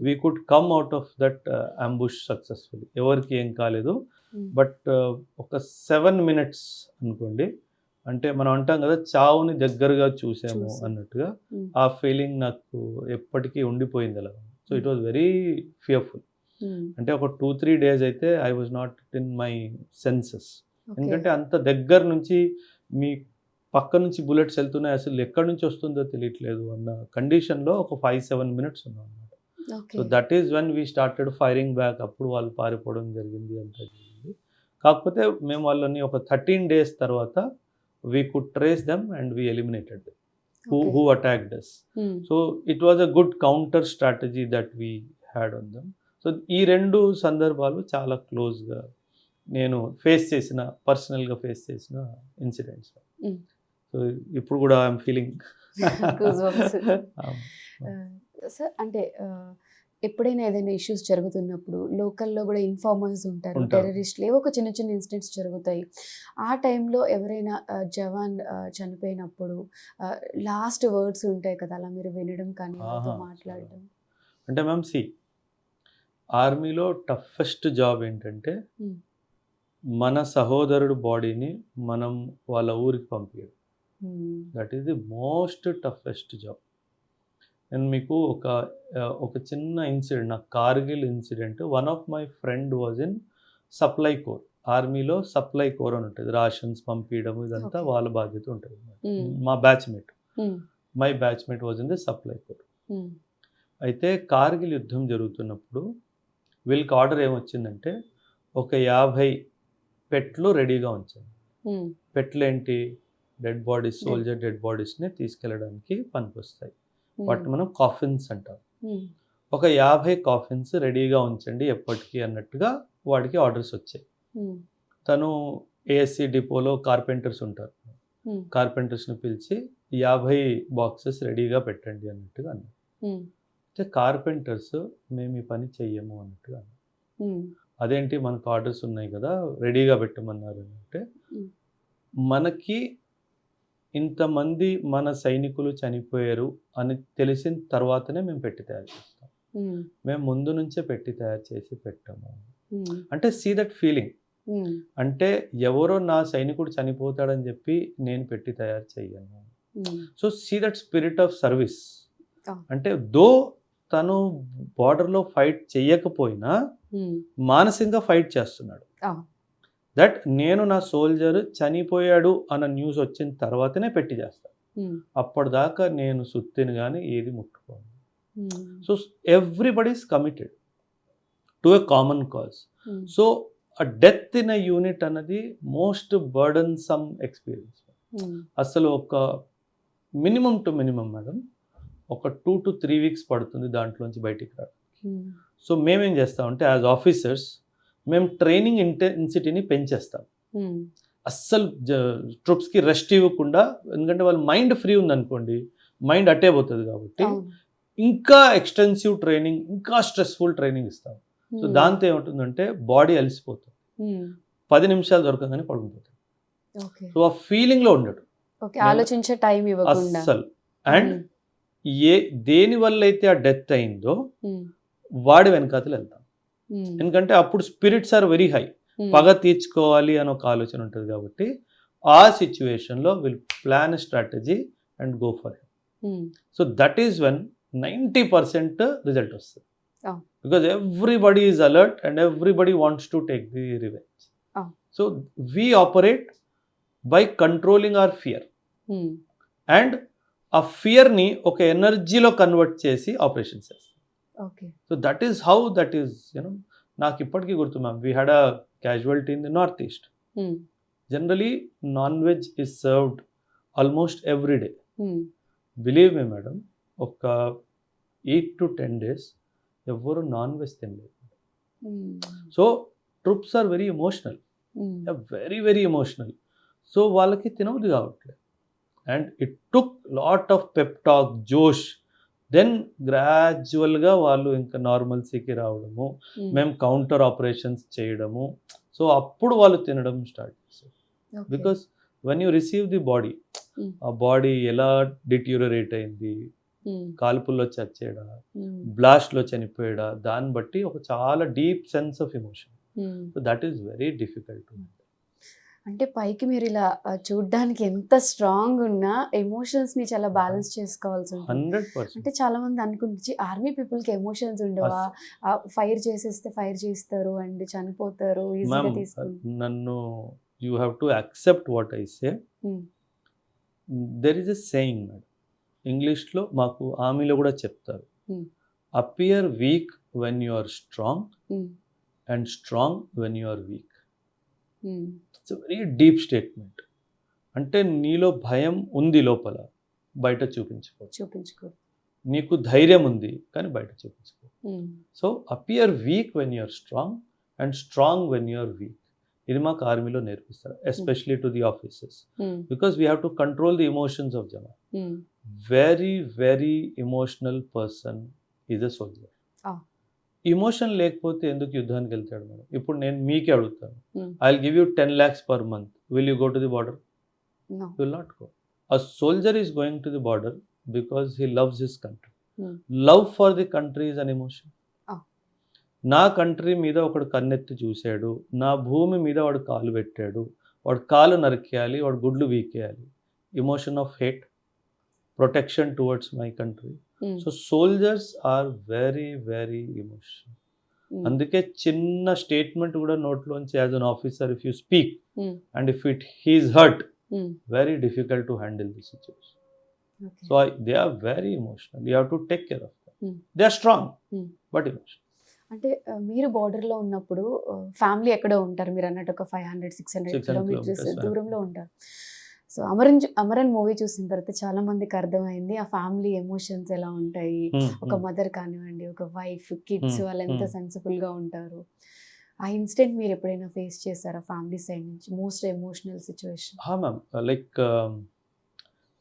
we could come out of that ambush successfully. ఎవరికి ఏం కాలేదు. బట్ ఒక 7 minutes అనుకోండి, అంటే మనం అంటాం కదా చావుని దగ్గరగా చూసాము అన్నట్టుగా, ఆ ఫీలింగ్ నాకు ఎప్పటికీ ఉండిపోయింది అలా. So it was very fearful. అంటే ఒక 2-3 days అయితే I was not in my senses. ఎందుకంటే అంత దగ్గర నుంచి మీ పక్క నుంచి బుల్లెట్స్ వెళ్తున్నాయి, అసలు ఎక్కడి నుంచి వస్తుందో తెలియట్లేదు అన్న కండిషన్లో ఒక 5-7 minutes ఉన్నాం అన్నమాట. So that is when we started firing back. అప్పుడు వాళ్ళు పారిపోవడం జరిగింది, అంతా జరిగింది. కాకపోతే మేము వాళ్ళని ఒక 13 days తర్వాత we could trace them and we eliminated them who attacked us. So it was a good counter strategy that we had on them. So ఈ రెండు సందర్భాలు చాలా క్లోజ్గా నేను పర్సనల్గా ఫేస్ చేసిన ఇన్సిడెంట్స్. సో ఇప్పుడు కూడా ఐఎమ్ ఫీలింగ్.
సార్ అంటే ఎప్పుడైనా ఏదైనా ఇష్యూస్ జరుగుతున్నప్పుడు లోకల్లో కూడా ఇన్ఫార్మర్స్ ఉంటారు, టెర్రరిస్టులు, ఏవో ఒక చిన్న చిన్న ఇన్సిడెంట్స్ జరుగుతాయి. ఆ టైంలో ఎవరైనా జవాన్ చనిపోయినప్పుడు లాస్ట్ వర్డ్స్ ఉంటాయి కదా, అలా మీరు వినడం కానీ మాట్లాడడం?
అంటే మ్యామ్ ఆర్మీలో టఫెస్ట్ జాబ్ ఏంటంటే మన సహోదరుడు బాడీని మనం వాళ్ళ ఊరికి పంపించడం. That is the most toughest job. నేను మీకు ఒక చిన్న ఇన్సిడెంట్, నా Kargil incident. One of my friend was in supply core. ఆర్మీలో సప్లై కోర్ అని ఉంటుంది, రాషన్స్ పంపించడం ఇదంతా
Okay.
వాళ్ళ బాధ్యత ఉంటుంది. మా batchmate, my batchmate was in the supply core. అయితే కార్గిల్ యుద్ధం జరుగుతున్నప్పుడు వీళ్ళకి ఆర్డర్ ఏమొచ్చిందంటే ఒక 50 పెట్లు రెడీగా ఉంచారు. పెట్లు ఏంటి? డెడ్ బాడీస్, సోల్జర్ డెడ్ బాడీస్ని తీసుకెళ్ళడానికి పనికొస్తాయి. వాటిని మనం కాఫిన్స్ అంటాం. ఒక 50 కాఫిన్స్ రెడీగా ఉంచండి ఎప్పటికీ అన్నట్టుగా వాడికి ఆర్డర్స్ వచ్చాయి. తను ఏఎస్సి డిపోలో కార్పెంటర్స్ ఉంటారు, కార్పెంటర్స్ని పిలిచి 50 బాక్సెస్ రెడీగా పెట్టండి అన్నట్టుగా అన్నారు. అయితే కార్పెంటర్స్ మేము ఈ పని చెయ్యము అన్నట్టుగా అన్నారు. అదేంటి, మనకు ఆర్డర్స్ ఉన్నాయి కదా రెడీగా పెట్టమన్నారు అంటే, మనకి ఇంతమంది మన సైనికులు చనిపోయారు అని తెలిసిన తర్వాతనే మేము పెట్టి తయారు చేస్తాం, మేము ముందు నుంచే పెట్టి తయారు చేసి పెట్టాము అంటే సీ దట్ ఫీలింగ్. అంటే ఎవరో నా సైనికుడు చనిపోతాడని చెప్పి నేను పెట్టి తయారు చెయ్యను. So see that spirit of service. అంటే దో తను బార్డర్లో ఫైట్ చెయ్యకపోయినా మానసికంగా ఫైట్ చేస్తున్నాడు. దట్ నేను నా సోల్జర్ చనిపోయాడు అన్న న్యూస్ వచ్చిన తర్వాతనే పెట్టి చేస్తాను, అప్పటిదాకా నేను సుత్తిని కానీ ఏది ముట్టుకోను. So everybody's committed to a common cause. So ఆ డెత్ ఇన్ ఎ యూనిట్ అన్నది మోస్ట్ బర్డన్సమ్ ఎక్స్పీరియన్స్. అసలు ఒక మినిమం టు మినిమం మేడం ఒక 2 to 3 వీక్స్ పడుతుంది దాంట్లోంచి బయటికి రావడానికి. సో మేమేం చేస్తామంటే యాజ్ ఆఫీసర్స్ మేము ట్రైనింగ్ ఇంటెన్సిటీని పెంచేస్తాం. అస్సలు ట్రూప్స్కి రెస్ట్ ఇవ్వకుండా, ఎందుకంటే వాళ్ళ మైండ్ ఫ్రీ ఉందనుకోండి మైండ్ అట్టే పోతుంది కాబట్టి ఇంకా ఎక్స్టెన్సివ్ ట్రైనింగ్, ఇంకా స్ట్రెస్ఫుల్ ట్రైనింగ్ ఇస్తాం. సో దాంతో ఏముంటుందంటే బాడీ అలసిపోతుంది, 10 నిమిషాలు దొరకగానే పడుకుంటుంది. సో ఆ ఫీలింగ్లో ఉండడు,
ఆలోచించే టైం ఇవ్వకుండా
అస్సలు. అండ్ దేని వల్ల అయితే ఆ డెత్ అయిందో వాడి వెనకాతలు వెళ్తాం. ఎందుకంటే అప్పుడు స్పిరిట్స్ ఆర్ వెరీ హై, పగ తీర్చుకోవాలి అని ఒక ఆలోచన ఉంటుంది కాబట్టి ఆ సిచ్యువేషన్లో will plan strategy and go for him. So that is when 90% result వస్తుంది. Because everybody is alert and everybody wants to take the revenge. So we operate by controlling our fear. And ఆ ఫియర్ని ఒక ఎనర్జీలో కన్వర్ట్ చేసి ఆపరేషన్స్ చేస్తాం. So that is how that is నాకు ఇప్పటికీ గుర్తు ma'am, we had a casualty in the north east. Generally non veg is served almost every day. Believe me madam, ఒక 8 to 10 days ఎవరు నాన్ వెజ్ తినలేదు. So troops are very emotional, very very emotional. So వాళ్ళకి తినవద్దు కావట్లేదు. And it took lot of pep talk, జోష్. దెన్ గ్రాడ్యువల్గా వాళ్ళు ఇంకా నార్మల్సీకి రావడము, మేము కౌంటర్ ఆపరేషన్స్ చేయడము. సో అప్పుడు వాళ్ళు తినడం స్టార్ట్ చేస్తారు. Because when you receive the body, ఆ బాడీ ఎలా డిట్యూరరేట్ అయింది, కాల్పుల్లో చచ్చేడా, బ్లాస్ట్లో చనిపోయాడా, దాన్ని బట్టి ఒక చాలా deep sense of emotion. So that is very difficult.
అంటే పైకి మీరు ఇలా చూడ్డానికి ఎంత స్ట్రాంగ్ ఉన్నా ఎమోషన్స్ ని చాలా బ్యాలెన్స్ చేసుకోవాల్సి ఉంటుంది.
100%.
అంటే చాలా మంది అనుకుంటే ఆర్మీ పీపుల్ కి ఎమోషన్స్ ఉండవా, ఫైర్ చేసేస్తే ఫైర్ చేస్తారు అండ్ చనిపోతారు ఈజీగా తీసుకుంటారు.
నన్ను you have to accept what I say. There is a saying madam, ఇంగ్లీష్లో మాకు ఆర్మీలో కూడా చెప్తారు, appear weak when you are strong and strong when you are weak. It's very deep statement. అంటే నీలో భయం ఉంది లోపల, బయట చూపించుకో. నీకు ధైర్యం ఉంది కానీ బయట చూపించుకో. So appear weak when you're strong and strong when you're weak. ఇది మాకు ఆర్మీలో నేర్పిస్తారు, especially to the officers, because we have to control the emotions of jawan. Very very emotional person is a soldier. Emotion లేకపోతే ఎందుకు యుద్ధానికి వెళ్తాడు మేడం? ఇప్పుడు నేను మీకే అడుగుతాను, I will give you 10 lakhs per month, will you go to the border?
No.
You will not go. A soldier is going to the border because he loves his country. Love for the country is an emotion. నా కంట్రీ మీద ఒకడు కన్నెత్తి చూశాడు, నా భూమి మీద వాడు కాలు పెట్టాడు, వాడు కాలు నరికేయాలి, వాడు గుడ్లు వీకేయాలి. emotion of hate, protection towards my country. So soldiers are very, very emotional. అందుకే చిన్న స్టేట్మెంట్ కూడా నోట్లోంచి as an officer if you speak and if he's hurt very difficult to handle the situation. So they are very emotional. You have to take care of them. They are strong but emotional.
అంటే మీరు బార్డర్లో ఉన్నప్పుడు ఫ్యామిలీ ఎక్కడో ఉంటారు, మీరు అన్నట్టు ఒక 500-600 కిలోమీటర్స్ దూరంలో ఉంటారు. సో అమరన్ మూవీ చూసిన తర్వాత చాలా మందికి అర్థమైంది ఆ ఫ్యామిలీ ఎమోషన్స్ ఎలా ఉంటాయి. ఒక మదర్ కానివ్వండి, ఒక వైఫ్, కిడ్స్ వాళ్ళు ఎంత సెన్సిబుల్ గా ఉంటారు. ఆ ఇన్సిడెంట్ మీరు ఎప్పుడైనా ఫేస్ చేశారా ఫ్యామిలీ సైడ్ నుంచి, most emotional situation?
Ma'am, like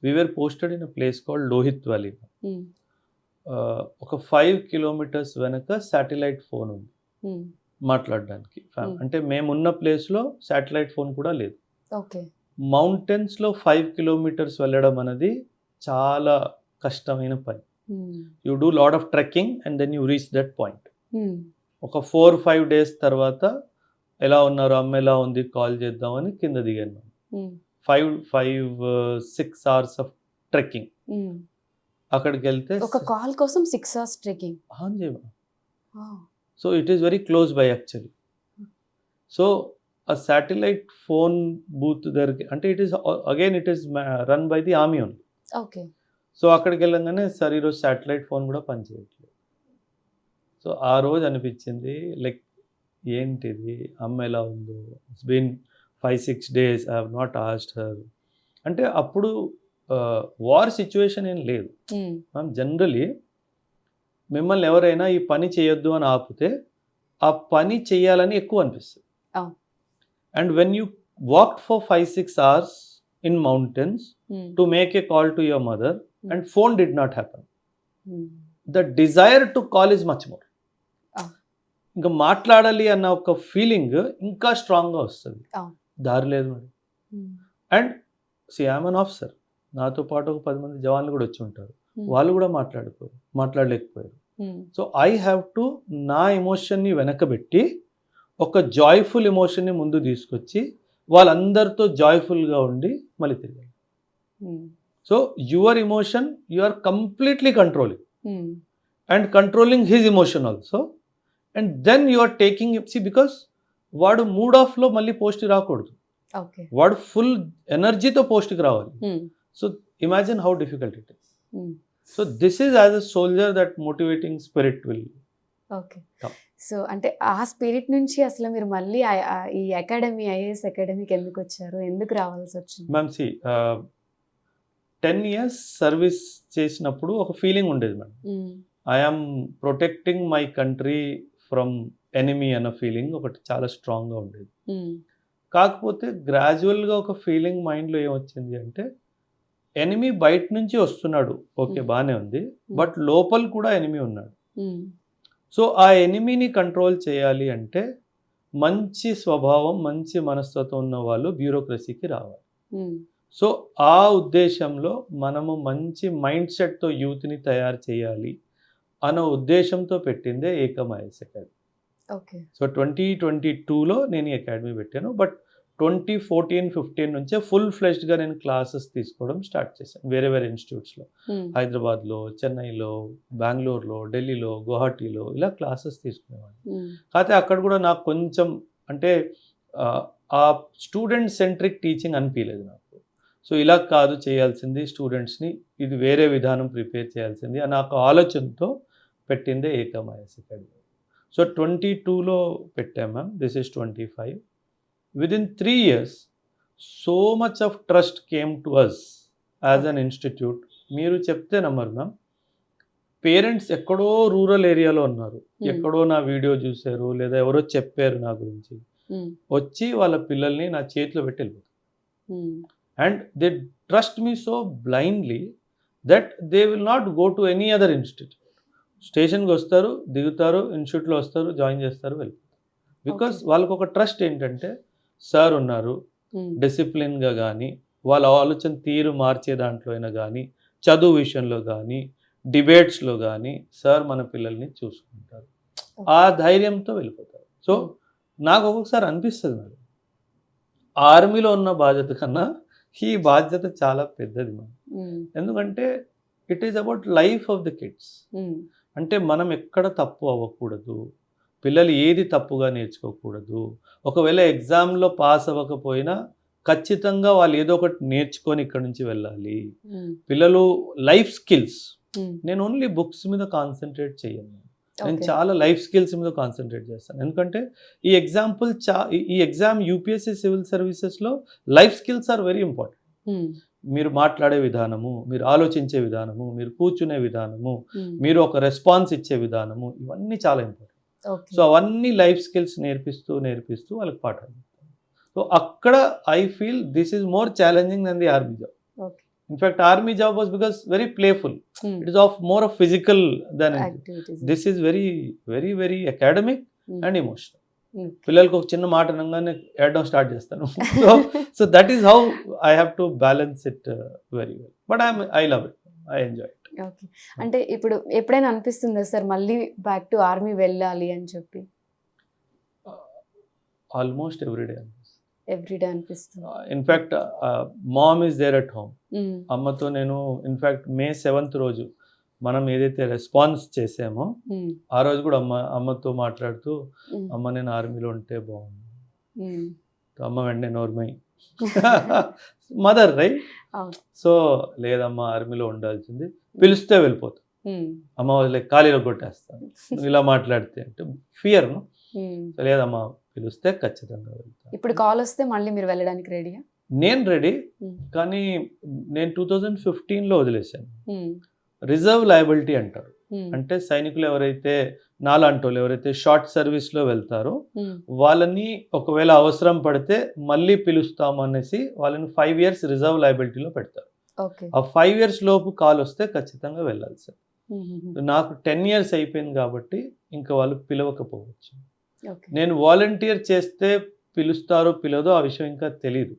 we were posted in a place called Lohit valley. ఒక 5 కిలోమీటర్స్ వెనక శాటిలైట్ ఫోన్ ఉంది మాట్లాడడానికి. అంటే మేమున్న ప్లేస్లో శాటిలైట్ ఫోన్ కూడా లేదు.
ఓకే.
మౌంటైన్స్లో 5 కిలోమీటర్స్ వెళ్ళడం అనేది చాలా కష్టమైన పని. You do lot of trekking and then you reach that point. ఒక 4-5 డేస్ తర్వాత ఎలా ఉన్నారు, అమ్మ ఎలా ఉంది, కాల్ చేద్దామని కింద దిగాను. 5-6 hours ఆఫ్ ట్రెక్కింగ్. అక్కడికి వెళ్తే
ఒక కాల్ కోసం 6 hours trekking.
So it is very close by actually. So ఆ శాటిలైట్ ఫోన్ బూత్ దగ్గరికి, అంటే it is run by the army only.
Okay.
So అక్కడికి వెళ్ళంగానే సార్ ఈరోజు శాటిలైట్ ఫోన్ కూడా పనిచేయట్లేదు. సో ఆ రోజు అనిపించింది లైక్ ఏంటిది, అమ్మ ఎలా ఉందో, it's been 5-6 days I have not asked her. అంటే అప్పుడు వార్ సిచ్యువేషన్ ఏం లేదు మ్యామ్. జనరలీ మిమ్మల్ని ఎవరైనా ఈ పని చేయొద్దు అని ఆపితే ఆ పని చేయాలని ఎక్కువ అనిపిస్తుంది. And when you walked for 5-6 hours in mountains to make a call to your mother and phone did not happen, the desire to call is much more. ఇంకా మాట్లాడాలి అన్న ఒక ఫీలింగ్ ఇంకా స్ట్రాంగ్గా వస్తుంది. దారి లేదు మరి. అండ్ ఐఎమ్ అన్ ఆఫీసర్, నాతో పాటు ఒక 10 మంది జవాన్లు కూడా వచ్చి ఉంటారు. వాళ్ళు కూడా మాట్లాడలేకపోయారు. సో ఐ హ్యావ్ టు నా ఎమోషన్ని వెనకబెట్టి ఒక జాయ్ఫుల్ ఎమోషన్ని ముందు తీసుకొచ్చి వాళ్ళందరితో జాయ్ఫుల్గా ఉండి మళ్ళీ తిరిగాలి. So your emotion you are completely controlling and controlling his emotion also. And then you are taking because వాడు మూడ్ ఆఫ్లో మళ్ళీ పోస్ట్కి రాకూడదు, వాడు ఫుల్ ఎనర్జీతో పోస్ట్కి రావాలి. So imagine how difficult it is. So this is as a soldier that motivating spirit will.
Okay. So అంటే ఆ స్పిరిట్ నుంచి అసలు మీరు మళ్ళీ ఈ అకాడమీ, ఐఏఎస్ అకాడమీకి ఎందుకు వచ్చారు, ఎందుకు రావాల్సి వచ్చింది?
మ్యామ్ 10 years సర్వీస్ చేసినప్పుడు ఒక ఫీలింగ్ ఉండేది madam. I am protecting my country from enemy అన్న ఫీలింగ్ ఒకటి చాలా స్ట్రాంగ్గా ఉండేది. కాకపోతే గ్రాడ్యువల్గా ఒక ఫీలింగ్ మైండ్లో ఏమొచ్చింది అంటే ఎనిమీ బయట నుంచి వస్తున్నాడు, ఓకే బాగానే ఉంది, బట్ లోపల కూడా ఎనిమీ ఉన్నాడు. సో ఆ ఎనిమీని కంట్రోల్ చేయాలి అంటే మంచి స్వభావం, మంచి మనస్తత్వం ఉన్న వాళ్ళు బ్యూరోక్రసీకి రావాలి. సో ఆ ఉద్దేశంలో మనము మంచి మైండ్ సెట్తో యూత్ని తయారు చేయాలి అన్న ఉద్దేశంతో పెట్టిందే ఏకమ్ ఐఏఎస్ అకాడమీ. సో 2022లో నేను ఈ అకాడమీ పెట్టాను. బట్ 2014-15 నుంచే ఫుల్ ఫ్లెష్డ్గా నేను క్లాసెస్ తీసుకోవడం స్టార్ట్ చేశాను వేరే వేరే ఇన్స్టిట్యూట్స్లో. హైదరాబాద్లో, చెన్నైలో, బెంగళూరులో, ఢిల్లీలో, గువాహటీలో ఇలా క్లాసెస్ తీసుకునేవాడిని. కాకపోతే అక్కడ కూడా నాకు కొంచెం అంటే ఆ స్టూడెంట్ సెంట్రిక్ టీచింగ్ అనిపించలేదు నాకు. సో ఇలా కాదు చేయాల్సింది, స్టూడెంట్స్ని ఇది వేరే విధానం ప్రిపేర్ చేయాల్సింది అని నాకు ఆలోచనతో పెట్టిందే ఏకమ్ ఐఏఎస్ అకాడమీ. సో 2022లో పెట్టాం ma'am. This is 25. Within 3 years, so much of trust came to us as an institute. మీరు చెప్తే నమ్మరు మ్యామ్, పేరెంట్స్ ఎక్కడో రూరల్ ఏరియాలో ఉన్నారు, ఎక్కడో నా వీడియో చూశారు లేదా ఎవరో చెప్పారు నా గురించి, వచ్చి వాళ్ళ పిల్లల్ని నా చేతిలో పెట్టి వెళ్ళిపోతారు. And they trust me so blindly that they will not go to any other institute. స్టేషన్కి వస్తారు, దిగుతారు, ఇన్స్టిట్యూట్లో వస్తారు, జాయిన్ చేస్తారు, వెళ్ళిపోతారు. బికాస్ వాళ్ళకు ఒక ట్రస్ట్ ఏంటంటే సార్ ఉన్నారు, డిసిప్లిన్గా కానీ వాళ్ళ ఆలోచన తీరు మార్చే దాంట్లో అయినా కానీ, చదువు విషయంలో కానీ, డిబేట్స్లో కానీ సార్ మన పిల్లల్ని చూసుకుంటారు, ఆ ధైర్యంతో వెళ్ళిపోతారు. సో నాకు ఒక్కొక్కసారి అనిపిస్తుంది మేడం, ఆర్మీలో ఉన్న బాధ్యత కన్నా ఈ బాధ్యత చాలా పెద్దది మ్యామ్. ఎందుకంటే it is about life of the kids. అంటే మనం ఎక్కడ తప్పు అవ్వకూడదు, పిల్లలు ఏది తప్పుగా నేర్చుకోకూడదు. ఒకవేళ ఎగ్జామ్లో పాస్ అవ్వకపోయినా ఖచ్చితంగా వాళ్ళు ఏదో ఒకటి నేర్చుకొని ఇక్కడ నుంచి వెళ్ళాలి. పిల్లలు లైఫ్ స్కిల్స్, నేను ఓన్లీ బుక్స్ మీద కాన్సన్ట్రేట్ చేయను, నేను చాలా లైఫ్ స్కిల్స్ మీద కాన్సన్ట్రేట్ చేస్తాను. ఎందుకంటే ఈ ఎగ్జామ్ యూపీఎస్సీ సివిల్ సర్వీసెస్లో life skills are very important. మీరు మాట్లాడే విధానము, మీరు ఆలోచించే విధానము, మీరు కూర్చునే విధానము, మీరు ఒక రెస్పాన్స్ ఇచ్చే విధానము, ఇవన్నీ చాలా ఇంపార్టెంట్. సో అవన్నీ లైఫ్ స్కిల్స్ నేర్పిస్తూ వాళ్ళకి పాఠాలు. సో అక్కడ I feel this is more challenging than the army job. In fact army job was because very playful, it is of more of physical than this is very very very academic and emotional. పిల్లలకు ఒక చిన్న మాట అనగానే ఏడడం స్టార్ట్ చేస్తాను. So that is how I have to balance it very well. But I love it, I enjoy it.
Okay, అంటే ఇప్పుడు ఎప్పుడైనా అనిపిస్తుందా సార్ మళ్ళీ బ్యాక్ టు ఆర్మీ వెళ్ళాలి అని చెప్పి?
ఆల్మోస్ట్ ఎవ్రీడే
అనిపిస్తుంది.
In fact mom is there at home. అమ్మతో నేను ఇన్ఫ్యాక్ట్ May 7th రోజు మనం ఏదైతే రెస్పాన్స్ చేసామో ఆ రోజు కూడా అమ్మతో మాట్లాడుతూ, అమ్మ నేను ఆర్మీలో ఉంటే బాగుంది, అమ్మ వెంటనే నోర్మై మదర్ రైట్. సో లేదమ్మా ఆర్మీలో ఉండాల్సింది, పిలిస్తే వెళ్ళిపోతా, అమ్మ లైక్ ఖాళీలో కొట్టేస్తాను ఇలా మాట్లాడితే అంటే ఫియర్ను. లేదమ్మా పిలిస్తే ఖచ్చితంగా వెళ్తాను.
ఇప్పుడు కాల్ వస్తే మళ్ళీ మీరు వెళ్ళడానికి రెడీయా?
నేను రెడీ, కానీ నేను 2015లో వదిలేశాను. రిజర్వ్ లయబిలిటీ అంటారు, అంటే సైనికులు ఎవరైతే నాలాంటి వాళ్ళు ఎవరైతే షార్ట్ సర్వీస్లో వెళ్తారో వాళ్ళని ఒకవేళ అవసరం పడితే మళ్ళీ పిలుస్తాము అనేసి వాళ్ళని 5 years రిజర్వ్ లయబిలిటీలో పెడతారు. ఆ 5 years లోపు కాల్ వస్తే ఖచ్చితంగా వెళ్ళాలి సార్. నాకు 10 years అయిపోయింది కాబట్టి ఇంకా వాళ్ళు పిలవకపోవచ్చు. నేను వాలంటీర్ చేస్తే పిలుస్తారో పిలవదో ఆ విషయం ఇంకా తెలీదు.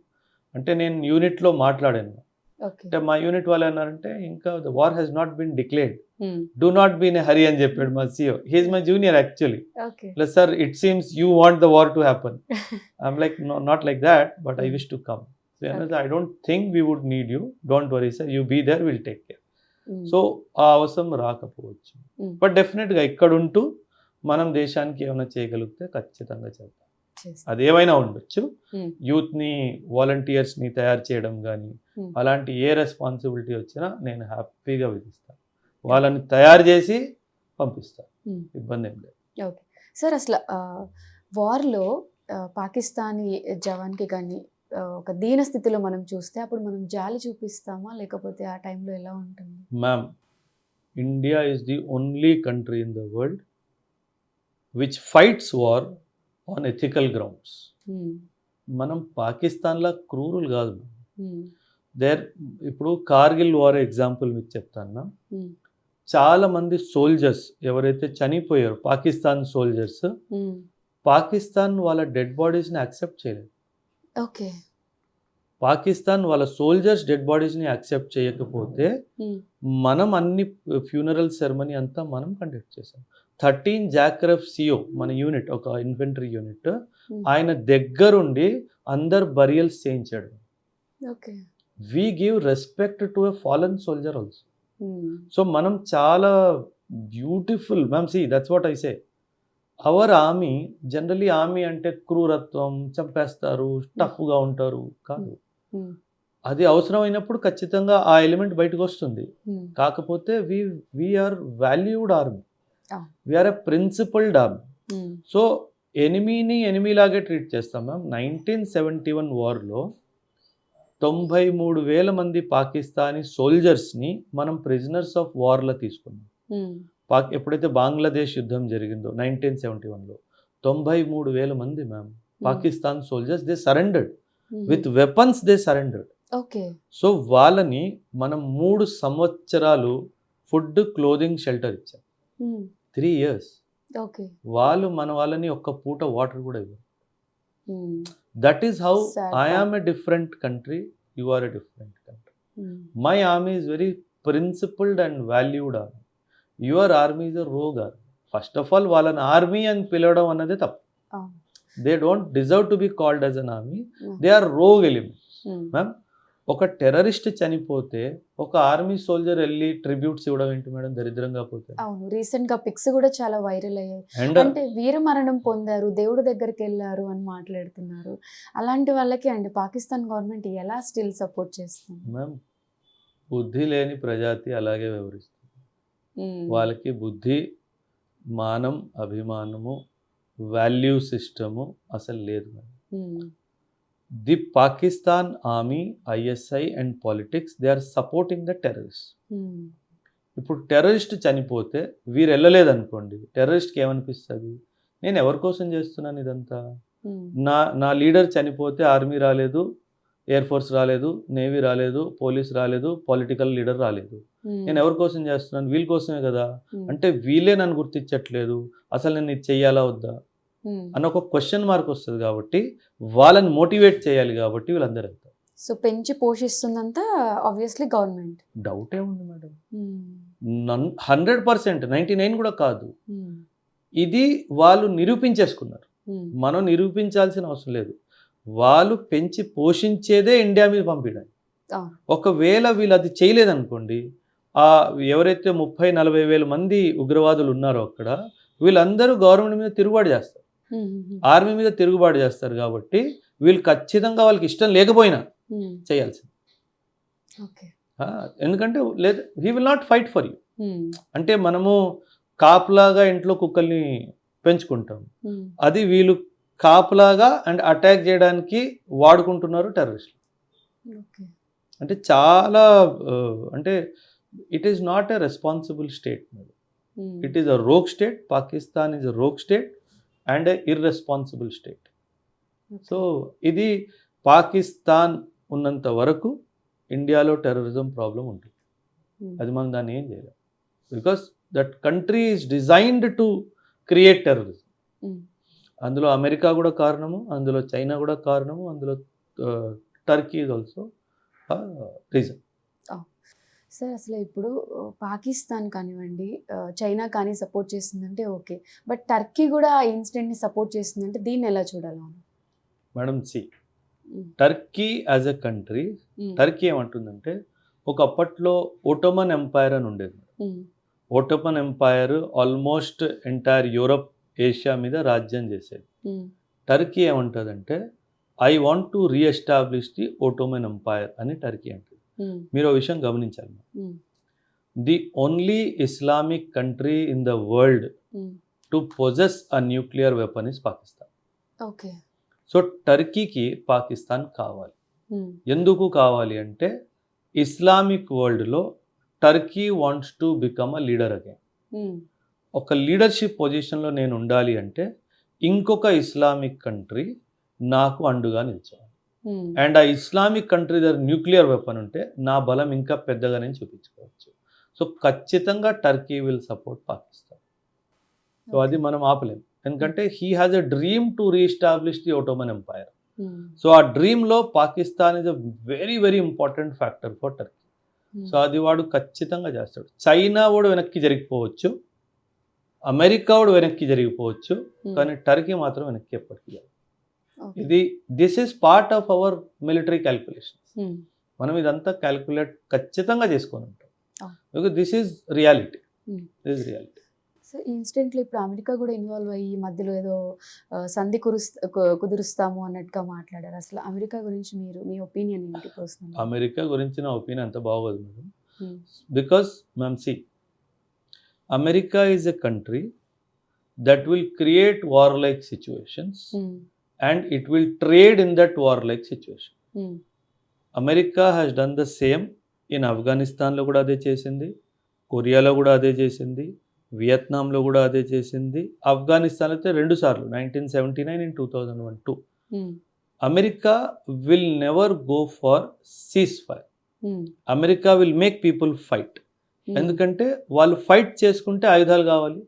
అంటే నేను యూనిట్లో మాట్లాడాను, అంటే మా యూనిట్ వాళ్ళు అన్నారంటే ఇంకా the war has not been declared, do not be in a hurry అని చెప్పాడు మా CEO. He's my junior actually. Plus sir it seems you want the war to happen. I'm like not like that, but I wish to come. I don't think we would need you, don't worry sir, you be there, will take care. So ఆ అవసరం రాకపోవచ్చు, బట్ డెఫినెట్గా ఇక్కడ ఉంటూ మనం దేశానికి ఏమైనా చేయగలిగితే ఖచ్చితంగా చేద్దాం. అదేమైనా ఉండొచ్చు, యూత్ని వాలంటీర్స్ని తయారు చేయడం కానీ అలాంటి ఏ రెస్పాన్సిబిలిటీ వచ్చినా నేను హ్యాపీగా విధిస్తాను, వాళ్ళని తయారు చేసి పంపిస్తాను, ఇబ్బంది ఏం లేదు.
ఓకే సార్, అసలు వార్లో పాకిస్తానీ జవాన్కి కానీ ఒక దీన స్థితిలో మనం చూస్తే అప్పుడు మనం జాలి చూపిస్తామా, లేకపోతే ఆ టైంలో ఎలా ఉంటుంది?
Ma'am, India is the only country in the world which fights war on ethical grounds. మనం పాకిస్తాన్లా క్రూరులు కాదు. ఇప్పుడు కార్గిల్ వార్ ఎగ్జాంపుల్ మీకు చెప్తాను. చాలా మంది సోల్జర్స్ ఎవరైతే చనిపోయారో పాకిస్తాన్ సోల్జర్స్, పాకిస్తాన్ వాళ్ళ డెడ్ బాడీస్ని యాక్సెప్ట్ చేయలేదు.
ఓకే,
పాకిస్తాన్ వాళ్ళ సోల్జర్స్ డెడ్ బాడీస్ని యాక్సెప్ట్ చేయకపోతే మనం అన్ని ఫ్యూనరల్ సెరమనీ అంతా మనం కండక్ట్ చేసాం. 13 జాక్రఫ్ CO మన యూనిట్, ఒక ఇన్ఫెంట్రీ యూనిట్, ఆయన దగ్గరుండి అందరు బరియల్స్ చేయించాడు. We give respect to a fallen soldier also. So మనం చాలా beautiful ma'am. See that's what I say, our army generally army అంటే క్రూరత్వం, చంపేస్తారు, టఫ్గా ఉంటారు కాదు. అది అవసరమైనప్పుడు ఖచ్చితంగా ఆ ఎలిమెంట్ బయటకు వస్తుంది. కాకపోతే వీఆర్ వాల్యూడ్ ఆర్మీ, వీఆర్ ఎ ప్రిన్సిపల్డ్ ఆర్మీ. సో ఎనిమీని ఎనిమీలాగే ట్రీట్ చేస్తాం మ్యామ్. 1971 వార్లో 93,000 మంది పాకిస్తానీ సోల్జర్స్ని మనం ప్రిజనర్స్ ఆఫ్ వార్లో తీసుకున్నాం. ఎప్పుడైతే బంగ్లాదేశ్ యుద్ధం జరిగిందో 1971లో 93,000 మంది ma'am Pakistan soldiers, they surrendered with weapons, they surrendered. So వాళ్ళని మనం 3 సంవత్సరాలు ఫుడ్, క్లోదింగ్, షెల్టర్ ఇచ్చాం. 3 years వాళ్ళు మన వాళ్ళని ఒక్క పూట వాటర్ కూడా ఇవ్వరు. That is how I am a different country, you are a different country. My army is very principled and valued army. Your army is a rogue army. First of all వాళ్ళని ఆర్మీ అని పిలవడం అన్నది తప్పు. They don't deserve to be called as an army, they are rogue elements ma'am. ఒక టెర్రరిస్ట్ చనిపోతే ఒక ఆర్మీ సోల్జర్ వెళ్ళి ట్రిబ్యూట్స్ ఇవ్వడం ఏంటి మేడం, దరిద్రంగా పోతే.
అవును, రీసెంట్ గా పిక్స్ కూడా చాలా వైరల్ అయ్యాయి.
అండ్
అంటే వీర మరణం పొందారు, దేవుడి దగ్గరికి వెళ్ళారు అని మాట్లాడుతున్నారు. అలాంటి వాళ్ళకి అండి పాకిస్తాన్ గవర్నమెంట్ ఎలా స్టిల్ సపోర్ట్ చేస్తుంది?
మ్యామ్, బుద్ధి లేని ప్రజాతి అలాగే వివరిస్తుంది.
ఉమ్,
వాళ్ళకి బుద్ధి, మానం, అభిమానము, వాల్యూ సిస్టము అసలు లేదు madam.
Um,
the Pakistan army, ISI and politics, they are supporting the terrorist.
Um,
ఇప్పుడు టెర్రరిస్ట్ చనిపోతే వీరు వెళ్ళలేదనుకోండి, టెర్రరిస్ట్కి ఏమనిపిస్తుంది, నేను ఎవరి కోసం చేస్తున్నాను ఇదంతా,
ఉమ్,
నా లీడర్ చనిపోతే ఆర్మీ రాలేదు, ఎయిర్ ఫోర్స్ రాలేదు, నేవీ రాలేదు, పోలీస్ రాలేదు, పొలిటికల్ లీడర్ రాలేదు,
ఉమ్,
నేను ఎవరి కోసం చేస్తున్నాను, వీళ్ళ కోసమే కదా,
ఉమ్,
అంటే వీళ్ళే నన్ను గుర్తించట్లేదు, అసలు నేను ఇది చెయ్యాలా వద్దా
ఉమ్.
అన్న ఒక క్వశ్చన్ మార్క్ వస్తుంది. కాబట్టి వాళ్ళని మోటివేట్ చేయాలి, కాబట్టి వీళ్ళందరూ వెళ్తారు.
సో పెంచి పోషిస్తుందంతా ఆబ్వియస్లీ గవర్నమెంట్.
డౌటే ఉంది మేడం. 100%, 99 కూడా కాదు. ఇది వాళ్ళు నిరూపించేసుకున్నారు, మనం నిరూపించాల్సిన అవసరం లేదు. వాళ్ళు పెంచి పోషించేదే ఇండియా మీద పంపించడానికి. ఒకవేళ వీళ్ళు అది చేయలేదనుకోండి, ఎవరైతే 30-40 వేల మంది ఉగ్రవాదులు ఉన్నారో అక్కడ, వీళ్ళందరూ గవర్నమెంట్ మీద తిరుగుబాటు చేస్తారు, ఆర్మీ మీద తిరుగుబాటు చేస్తారు. కాబట్టి వీళ్ళు ఖచ్చితంగా వాళ్ళకి ఇష్టం లేకపోయినా చేయాల్సింది. ఎందుకంటే లేదు, he will not fight for you. అంటే మనము కాపులాగా ఇంట్లో కుక్కల్ని పెంచుకుంటాం, అది వీళ్ళు కాపులాగా అండ్ అటాక్ చేయడానికి వాడుకుంటున్నారు టెర్రరిస్టులు. అంటే చాలా అంటే it is not a responsible state, it is a rogue state. Pakistan is a rogue state and a irresponsible state. So ఇది పాకిస్తాన్ ఉన్నంత వరకు ఇండియాలో టెర్రరిజం ప్రాబ్లం ఉంటుంది, అది మనం దాన్ని ఏం చేయలేం. Because that country is designed to create terrorism. అందులో అమెరికా కూడా కారణము, అందులో చైనా కూడా కారణము, అందులో Turkey is also reason.
Sir అసలు ఇప్పుడు పాకిస్తాన్ కానివ్వండి, చైనా కానీ సపోర్ట్ చేస్తుందంటే ఓకే, బట్ టర్కీ కూడా ఆ ఇన్సిడెంట్ని సపోర్ట్ చేస్తుందంటే దీన్ని ఎలా చూడాలి
madam? Turkey as a country, Turkey ఏమంటుందంటే, ఒకప్పట్లో ఓటోమన్ ఎంపైర్ అని ఉండేది. Ottoman empire almost entire Europe, Asia మీద రాజ్యం చేసేది. టర్కీ ఏమంటుందంటే, I want to reestablish the Ottoman empire అని టర్కీ అంటుంది. మీరు ఒక విషయం గమనించాలి, the only Islamic country in the world to possess a nuclear weapon is Pakistan.
Okay.
So టర్కీకి పాకిస్తాన్ కావాలి. ఎందుకు కావాలి అంటే, ఇస్లామిక్ వరల్డ్లో Turkey wants to become a leader again. ఒక లీడర్షిప్ పొజిషన్లో నేను ఉండాలి అంటే ఇంకొక ఇస్లామిక్ కంట్రీ నాకు అండుగా నిల్చోవాలి. అండ్ ఆ ఇస్లామిక్ కంట్రీ దగ్గర న్యూక్లియర్ వెపన్ ఉంటే నా బలం ఇంకా పెద్దగా నేను చూపించుకోవచ్చు. సో ఖచ్చితంగా Turkey will support Pakistan. So అది మనం ఆపలేం, ఎందుకంటే he has a dream to reestablish the Ottoman empire. So ఆ డ్రీమ్లో Pakistan is a very very important factor for Turkey. So అది వాడు ఖచ్చితంగా చేస్తాడు. చైనా వాడు వెనక్కి జరిగిపోవచ్చు, అమెరికా వాడు వెనక్కి జరిగిపోవచ్చు, కానీ టర్కీ మాత్రం వెనక్కి ఎప్పటికీ. ఇది this is part of our military calculations. మనం ఇదంతా క్యాల్కులేట్ ఖచ్చితంగా చేసుకొని ఉంటాం, because this is reality. This is reality.
So ఈ ఇన్సిడెంట్లో ఇప్పుడు అమెరికా కూడా ఇన్వాల్వ్ అయ్యి మధ్యలో ఏదో సంధి కుదురుస్తాము అన్నట్టుగా మాట్లాడారు. అసలు అమెరికా గురించి మీ ఒపీనియన్ ఏంటి పర్సనల్?
అమెరికా గురించి నా ఒపీనియన్ అంత బాగోదు madam, because ma'am see, America is a country that will create war like situations and it will trade in that war-like situation. America has done the same in Afghanistan లో కూడా అదే చేసింది, కొరియాలో కూడా అదే చేసింది, వియత్నాంలో కూడా అదే చేసింది. ఆఫ్ఘనిస్తాన్ అయితే 2 సార్లు, 1979 and 2001. America will never go for cease fire. America will make people fight. ఎందుకంటే వాళ్ళు ఫైట్ చేసుకుంటే ఆయుధాలు కావాలి,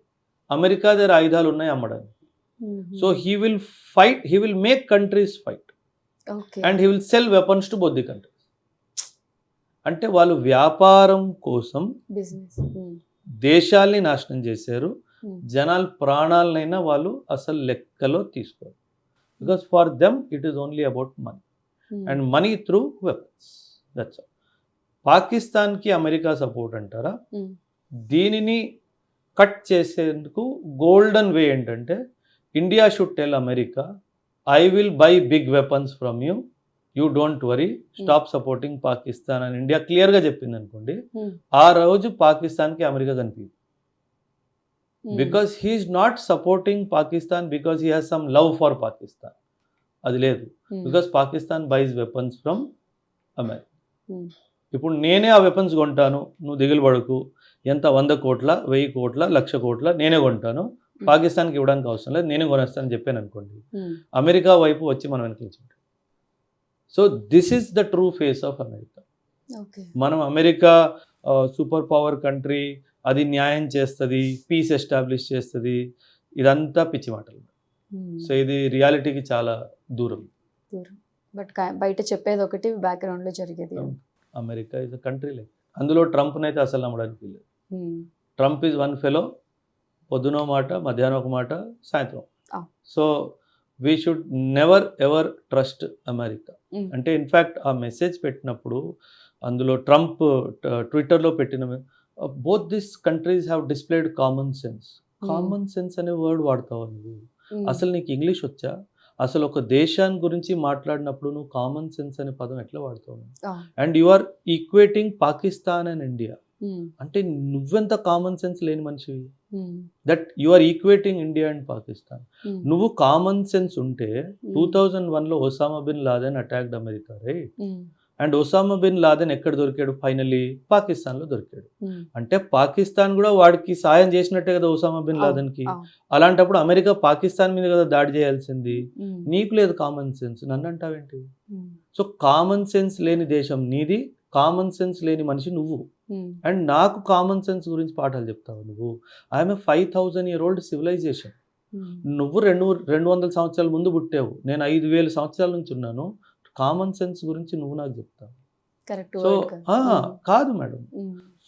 అమెరికా దగ్గర ఆయుధాలు ఉన్నాయి అమ్మడానికి. So he will fight, he will make countries fight.
Okay.
And he will sell weapons to both the countries. అంటే వాళ్ళు వ్యాపారం కోసం
బిజినెస్
దేశాల్ని నాశనం చేశారు, జనాల ప్రాణాలనైనా వాళ్ళు అసలు లెక్కలో తీసుకోరు. Because for them it is only about money and money through weapons. That's పాకిస్తాన్కి అమెరికా సపోర్ట్ అంటారా? దీనిని కట్ చేసేందుకు గోల్డెన్ వే ఏంటంటే India should tell America, I will buy big weapons from you, you don't worry, stop supporting Pakistan అని ఇండియా క్లియర్గా చెప్పింది అనుకోండి, ఆ రోజు పాకిస్తాన్కి అమెరికా కనిపించింది. Because he's not supporting Pakistan because he has some love for Pakistan, అది లేదు. Because Pakistan buys weapons from America. ఇప్పుడు నేనే ఆ వెపన్స్ కొంటాను, నువ్వు దిగులు పడకు, ఎంత 100 కోట్ల 1000 కోట్ల 1,00,000 కోట్ల నేనే కొంటాను, పాకిస్తాన్కి ఇవ్వడానికి అవసరం లేదు, నేనే కొనేస్తానని చెప్పాను అనుకోండి, అమెరికా వైపు వచ్చి మనం వెనకించుంటాం. So this is the true face of America. మనం అమెరికా సూపర్ పవర్ కంట్రీ, అది న్యాయం చేస్తుంది, పీస్ ఎస్టాబ్లిష్ చేస్తుంది, ఇదంతా పిచ్చి మాటలు. సో ఇది రియాలిటీకి చాలా దూరం.
బట్ బయట చెప్పేది ఒకటి, బ్యాక్గ్రౌండ్లో జరిగేది.
America is a country like, అందులో ట్రంప్నైతే అసలు నమ్మడానికి లేదు. ట్రంప్ ఈజ్ వన్ ఫెలో, పొద్దునో మాట, మధ్యాహ్నం ఒక మాట, సాయంత్రం. So we should never ever trust America. అంటే ఇన్ఫ్యాక్ట్ ఆ మెసేజ్ పెట్టినప్పుడు అందులో ట్రంప్ ట్విట్టర్లో పెట్టిన both this countries have displayed common sense. Common sense అనే వర్డ్ వాడతావు నువ్వు? అసలు నీకు ఇంగ్లీష్ వచ్చా? అసలు ఒక దేశాన్ని గురించి మాట్లాడినప్పుడు నువ్వు కామన్ సెన్స్ అనే పదం ఎట్లా వాడతావు? And you are equating Pakistan and India. అంటే నువ్వెంత కామన్ సెన్స్ లేని మనిషివి? That you are equating India and Pakistan. నువ్వు కామన్ సెన్స్ ఉంటే 2001లో Osama bin Laden attacked America, right? And Osama bin Laden ఎక్కడ దొరికాడు? ఫైనల్లీ పాకిస్తాన్లో దొరికాడు. అంటే పాకిస్తాన్ కూడా వాడికి సాయం చేసినట్టే కదా ఒసామా బిన్ లాదెన్కి. అలాంటప్పుడు అమెరికా పాకిస్తాన్ మీద కదా దాడి చేయాల్సింది. నీకు లేదు కామన్ సెన్స్, నన్ను అంటావేంటి? సో కామన్ సెన్స్ లేని దేశం నీది, కామన్ సెన్స్ లేని మనిషి నువ్వు. అండ్ నాకు కామన్ సెన్స్ గురించి పాఠాలు చెప్తావు నువ్వు? I'm a 5000-year-old civilisation. నువ్వు 200 సంవత్సరాల ముందు పుట్టావు, నేను 5000 సంవత్సరాల నుంచి ఉన్నాను. కామన్ సెన్స్ గురించి నువ్వు నాకు చెప్తావు? సో కాదు మేడం.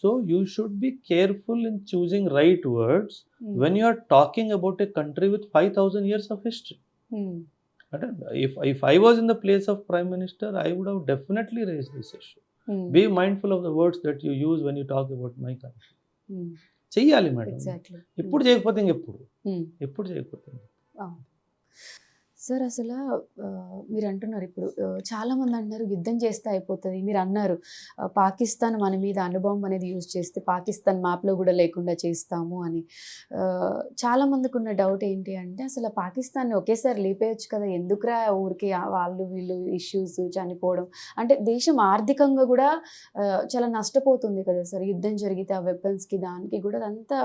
So you should be careful in choosing right words when you are talking about a country with 5000 years of history. అంటే if I was in the place of Prime Minister, I would have definitely raised this issue. Be mindful of the words that you use when you talk about my country. చెయ్యాలి మేడం. ఇప్పుడు చేయకపోతే ఇంకెప్పుడు? ఎప్పుడు చేయకపోతే?
సార్ అసలు మీరు అంటున్నారు ఇప్పుడు చాలామంది అంటున్నారు యుద్ధం చేస్తే అయిపోతుంది. మీరు అన్నారు పాకిస్తాన్ మన మీద అణుబాంబు అనేది యూజ్ చేస్తే పాకిస్తాన్ మ్యాప్లో కూడా లేకుండా చేస్తాము అని. చాలామందికి ఉన్న డౌట్ ఏంటి అంటే అసలు పాకిస్తాన్ని ఒకేసారి లేపేయచ్చు కదా, ఎందుకురా ఊరికి వాళ్ళు వీళ్ళు ఇష్యూస్ చనిపోవడం. అంటే దేశం ఆర్థికంగా కూడా చాలా నష్టపోతుంది కదా సార్, యుద్ధం జరిగితే ఆ వెపన్స్కి దానికి కూడా అదంతా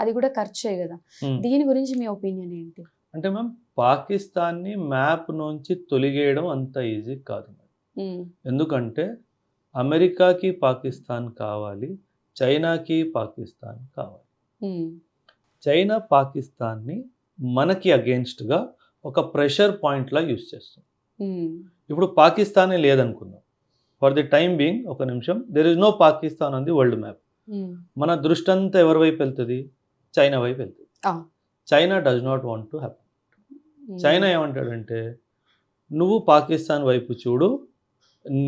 అది కూడా ఖర్చే కదా. దీని గురించి మీ ఒపీనియన్ ఏంటి?
అంటే మ్యామ్ పాకిస్తాన్ని మ్యాప్ నుంచి తొలగేయడం అంత ఈజీ కాదు మ్యామ్. ఎందుకంటే అమెరికాకి పాకిస్తాన్ కావాలి, చైనాకి పాకిస్తాన్ కావాలి. చైనా పాకిస్తాన్ని మనకి అగేన్స్ట్గా ఒక ప్రెషర్ పాయింట్లా యూజ్ చేస్తుంది. ఇప్పుడు పాకిస్తానే లేదనుకుందాం ఫర్ ది టైమ్ బీయింగ్, ఒక నిమిషం, there is no Pakistan on the world map. మన దృష్టి అంతా ఎవరి వైపు వెళ్తుంది? చైనా వైపు వెళ్తుంది. China does not want to happen. China ఏమంటాడంటే నువ్వు పాకిస్తాన్ వైపు చూడు,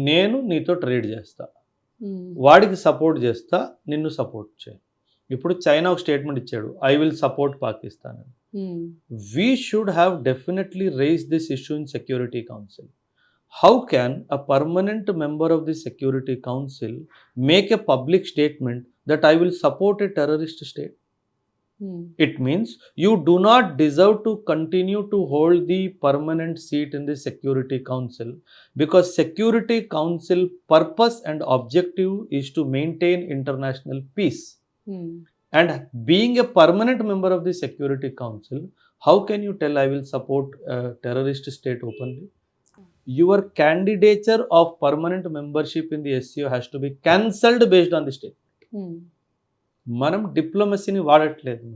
నేను నీతో ట్రేడ్ చేస్తా, వాడికి సపోర్ట్ చేస్తా, నిన్ను సపోర్ట్ చేయి. ఇప్పుడు చైనా ఒక స్టేట్మెంట్ ఇచ్చాడు, ఐ విల్ సపోర్ట్ పాకిస్తాన్ అని. We should have definitely raise this issue in security council. How can a permanent member of the Security Council make a public statement that I will support a terrorist state? It means you do not deserve to continue to hold the permanent seat in the Security Council, because Security Council purpose and objective is to maintain international peace. And being a permanent member of the Security Council, how can you tell I will support a terrorist state openly? Your candidature of permanent membership in the SCO has to be cancelled based on the statement. మనం డిప్లొమసీని వాడట్లేదు.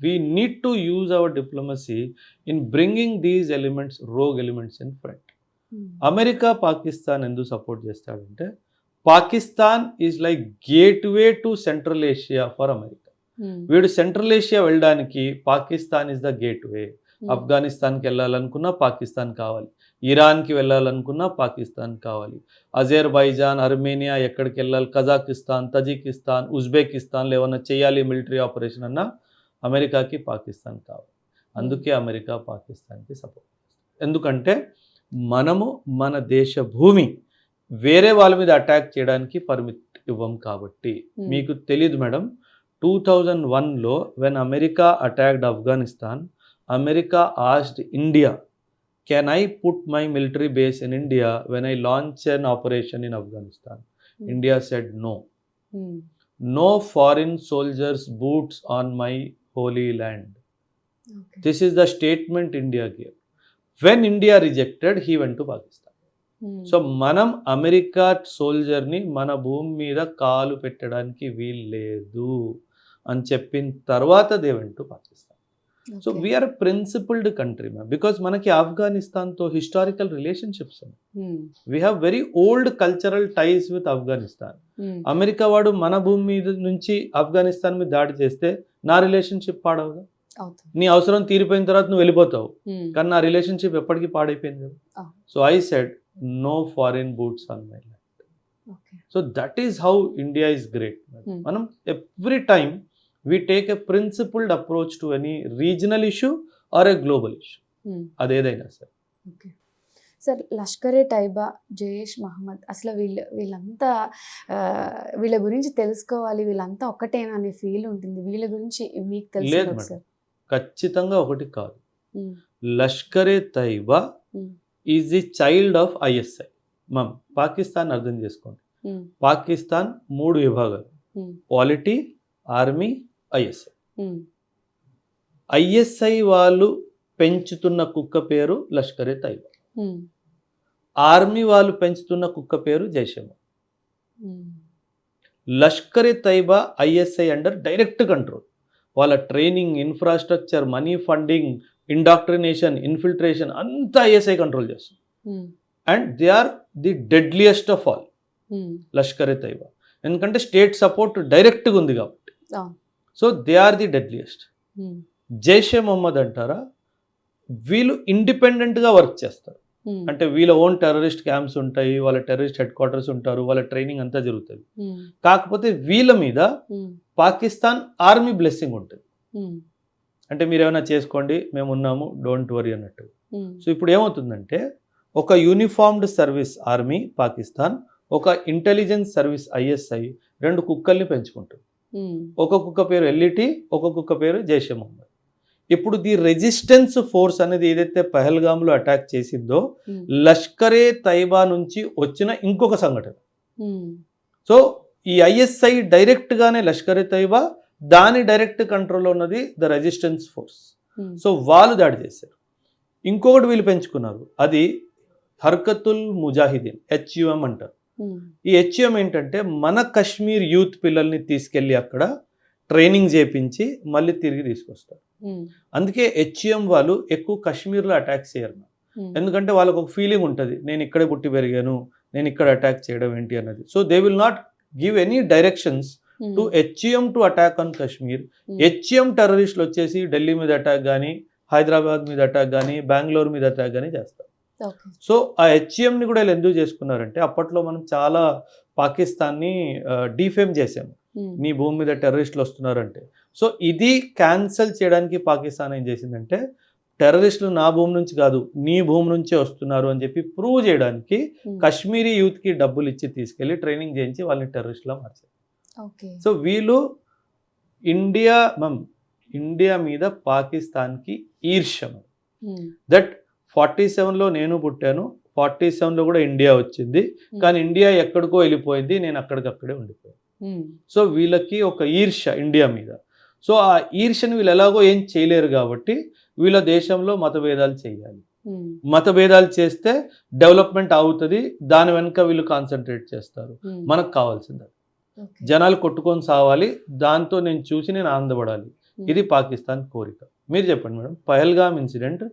We need to use our diplomacy in bringing these elements, rogue elements in front. America Pakistan ఎందుకు సపోర్ట్ చేస్తాడంటే Pakistan is like gateway to central Asia for America. వీడు సెంట్రల్ ఏషియా వెళ్ళడానికి పాకిస్తాన్ ఈజ్ ద గేట్వే. ఆఫ్ఘనిస్తాన్కి వెళ్ళాలనుకున్నా పాకిస్తాన్ కావాలి, ఇరాన్కి వెళ్ళాలనుకున్నా పాకిస్తాన్ కావాలి, అజర్బైజాన్, అర్మేనియా ఎక్కడికి వెళ్ళాలి, కజాకిస్తాన్, తజికిస్తాన్, ఉజ్బెకిస్తాన్లో ఏమన్నా చేయాలి మిలిటరీ ఆపరేషన్ అన్నా అమెరికాకి పాకిస్తాన్ కావాలి. అందుకే అమెరికా పాకిస్తాన్కి సపోర్ట్. ఎందుకంటే మనము మన దేశ భూమి వేరే వాళ్ళ మీద అటాక్ చేయడానికి పర్మిట్ ఇవ్వం కాబట్టి. మీకు తెలియదు మేడం, 2001లో when America attacked Afghanistan, America asked India, can I put my military base in India when I launch an operation in Afghanistan? India said no. No foreign soldiers boots on my holy land.
Okay.
This is the statement India gave. When India rejected, he went to Pakistan. So మనం అమెరికా సోల్జర్ని మన భూమి మీద కాలు పెట్టడానికి వీల్లేదు అని చెప్పిన తర్వాత they went to Pakistan. So we're principled country ma'am, because మనకి ఆఫ్ఘనిస్తాన్తో హిస్టారికల్ రిలేషన్షిప్స్ ఉన్నాయి. We have very old cultural ties with ఆఫ్ఘనిస్తాన్. అమెరికా వాడు మన భూమి మీద నుంచి ఆఫ్ఘనిస్తాన్ మీద దాడి చేస్తే నా రిలేషన్షిప్ పాడవుగా? నీ అవసరం తీరిపోయిన తర్వాత నువ్వు వెళ్ళిపోతావు, కానీ నా రిలేషన్షిప్ ఎప్పటికీ పాడైపోయింది కదా. So I said no foreign boots on my land. So that is how India is great. మనం every time we take a principled approach to any regional issue or a global issue. అదేదైనా sir.
Okay sir, Lashkar-e Taiba, Jaish Mohammed, అసలు వీళ్ళంతా వీళ్ళ గురించి తెలుసుకోవాలి, వీళ్ళంతా ఒక్కటేనా అనే ఫీల్ ఉంటుంది. వీళ్ళ గురించి మీకు
లేదు మేడం, ఖచ్చితంగా ఒకటి కాదు. Lashkar-e Taiba is the child of ISI. మనం పాకిస్తాన్ అర్థం చేసుకోండి. పాకిస్తాన్ 3 విభాగాలు, పాలిటీ, ఆర్మీ, ఐఎస్ఐ. ఐఎస్ఐ వాళ్ళు పెంచుతున్న కుక్క పేరు లష్కరే తైబా. ఆర్మీ వాళ్ళు పెంచుతున్న కుక్క పేరు Jaish-e Mohammed. Lashkar-e Taiba ISI under direct control. వాళ్ళ training, infrastructure, money funding, indoctrination, infiltration అంతా ఐఎస్ఐ కంట్రోల్ చేస్తుంది. And they are the deadliest of all Lashkar-e Taiba. ఎందుకంటే స్టేట్ సపోర్ట్ డైరెక్ట్గా ఉంది కాబట్టి. So they are the deadliest. Jaish-e Mohammed అంటారా, వీళ్ళు ఇండిపెండెంట్గా వర్క్ చేస్తారు. అంటే వీళ్ళ ఓన్ టెర్రరిస్ట్ క్యాంప్స్ ఉంటాయి, వాళ్ళ టెర్రరిస్ట్ హెడ్ క్వార్టర్స్ ఉంటారు, వాళ్ళ ట్రైనింగ్ అంతా జరుగుతుంది. కాకపోతే వీళ్ళ మీద పాకిస్తాన్ ఆర్మీ బ్లెస్సింగ్ ఉంటుంది. అంటే మీరు ఏమైనా చేసుకోండి, మేము ఉన్నాము, డోంట్ వరీ అన్నట్టు. సో ఇప్పుడు ఏమవుతుందంటే, ఒక యూనిఫార్మ్డ్ సర్వీస్ ఆర్మీ పాకిస్తాన్, ఒక ఇంటెలిజెన్స్ సర్వీస్ ఐఎస్ఐ 2 కుక్కల్ని పెంచుకుంటుంది. ఒక కుక్క పేరు ఎల్ఈటి, ఒక కుక్క పేరు జైషే మొహమ్మద్. ఇప్పుడు ది రెసిస్టెన్స్ ఫోర్స్ అనేది ఏదైతే పహల్గామ్లో అటాక్ చేసిందో, లష్కరే తైబా నుంచి వచ్చిన ఇంకొక సంఘటన. సో ఈ ఐఎస్ఐ డైరెక్ట్గానే లష్కరే తైబా, దాని డైరెక్ట్ కంట్రోల్లో ఉన్నది ద రెసిస్టెన్స్ ఫోర్స్. సో వాళ్ళు దాడి చేశారు. ఇంకొకటి వీళ్ళు పెంచుకున్నారు, అది హర్కతుల్ ముజాహిదీన్, HUM అంటారు. ఈ HUM ఏంటంటే మన కశ్మీర్ యూత్ పిల్లల్ని తీసుకెళ్ళి అక్కడ ట్రైనింగ్ చేపించి మళ్ళీ తిరిగి తీసుకొస్తారు. అందుకే HUM వాళ్ళు ఎక్కువ కశ్మీర్లో అటాక్ చేయరు. ఎందుకంటే వాళ్ళకు ఒక ఫీలింగ్ ఉంటుంది, నేను ఇక్కడే పుట్టి పెరిగాను, నేను ఇక్కడ అటాక్ చేయడం ఏంటి అన్నది. So they will not give any directions to HUM to attack on Kashmir. HUM టెర్రరిస్టులు వచ్చేసి ఢిల్లీ మీద అటాక్ కానీ, హైదరాబాద్ మీద అటాక్ కానీ, బెంగళూరు మీద అటాక్ కానీ చేస్తారు. సో ఆ HUMని కూడా వీళ్ళు ఎందుకు చేసుకున్నారంటే, అప్పట్లో మనం చాలా పాకిస్తాన్ని డిఫేమ్ చేసాము, నీ భూమి మీద టెర్రరిస్టులు వస్తున్నారంటే. సో ఇది క్యాన్సల్ చేయడానికి పాకిస్తాన్ ఏం చేసిందంటే, టెర్రరిస్టులు నా భూమి నుంచి కాదు, నీ భూమి నుంచే వస్తున్నారు అని చెప్పి ప్రూవ్ చేయడానికి కశ్మీరీ యూత్కి డబ్బులు ఇచ్చి తీసుకెళ్ళి ట్రైనింగ్ చేయించి వాళ్ళని టెర్రరిస్టులా మార్చారు. సో వీళ్ళు ఇండియా మీద పాకిస్తాన్కి ఈర్ష్యం. దట్ 47లో నేను పుట్టాను, 47లో కూడా ఇండియా వచ్చింది, కానీ ఇండియా ఎక్కడికో వెళ్ళిపోయింది, నేను అక్కడికక్కడే ఉండిపోయాను. సో వీళ్ళకి ఒక ఈర్ష్య ఇండియా మీద. సో ఆ ఈర్ష్యను వీళ్ళు ఎలాగో ఏం చేయలేరు కాబట్టి వీళ్ళ దేశంలో మతభేదాలు చేయాలి. మతభేదాలు చేస్తే డెవలప్మెంట్ అవుతుంది, దాని వెనుక వీళ్ళు కాన్సన్ట్రేట్ చేస్తారు. మనకు కావాల్సింది జనాలు కొట్టుకొని సావాలి, దాంతో నేను చూసి నేను ఆనందపడాలి. ఇది పాకిస్తాన్ కోరిక. మీరు చెప్పండి మేడం, పహల్గామ్ ఇన్సిడెంట్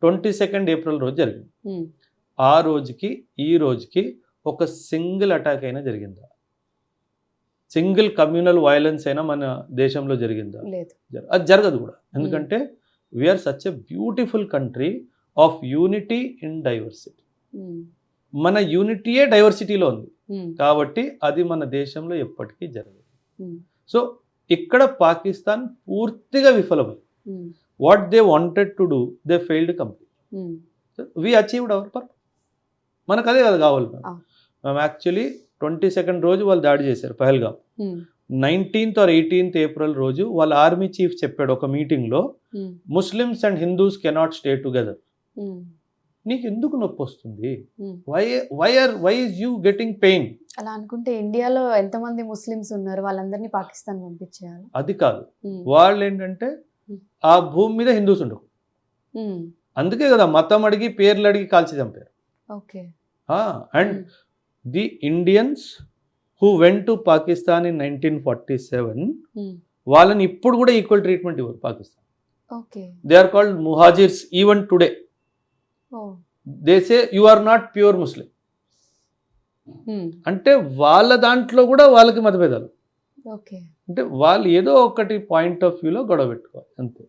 22 ఏప్రిల్ రోజు జరిగింది. ఆ రోజుకి ఈ రోజుకి ఒక సింగిల్ అటాక్ అయినా జరిగిందా? సింగిల్ కమ్యూనల్ వైలెన్స్ అయినా మన దేశంలో జరిగిందా? అది జరగదు కూడా. ఎందుకంటే we're such a beautiful country of unity in diversity. మన యూనిటీయే డైవర్సిటీలో ఉంది కాబట్టి అది మన దేశంలో ఎప్పటికీ జరగదు. సో ఇక్కడ పాకిస్తాన్ పూర్తిగా విఫలమైంది. What they wanted to do they failed complete. We achieved our purpose. మనకు అదే కదా కావాలి. మేము యాక్చువల్లీ 22nd రోజు వాళ్ళు దాడి చేశారు Pahalgam. 19th or 18th April రోజు వాళ్ళ ఆర్మీ చీఫ్ చెప్పాడు ఒక మీటింగ్లో, Muslims and Hindus cannot stay together. నీకు ఎందుకు నొప్పి వస్తుంది? Why is you getting pain?
అలా అనుకుంటే ఇండియాలో ఎంతమంది ముస్లిమ్స్ ఉన్నారు, వాళ్ళందరినీ పాకిస్తాన్ పంపించేయాలి.
అది కాదు, వాళ్ళు ఏంటంటే ఆ భూమి మీద హిందూస్ ఉండవు. అందుకే కదా మతం అడిగి పేర్లు అడిగి కాల్చి చంపారు.
Okay.
And the Indians who went to Pakistan in 1947 వాళ్ళని ఇప్పుడు కూడా ఈక్వల్ ట్రీట్మెంట్ ఇవ్వరు Pakistan.
Okay.
They are called Muhajirs even today. They say you are not pure Muslim. అంటే వాళ్ళ దాంట్లో కూడా వాళ్ళకి మతభేదాలు.
ఓకే.
అంటే వాళ్ళు ఏదో ఒకటి పాయింట్ ఆఫ్ వ్యూలో గొడవ పెట్టుకోవాలి అంతే.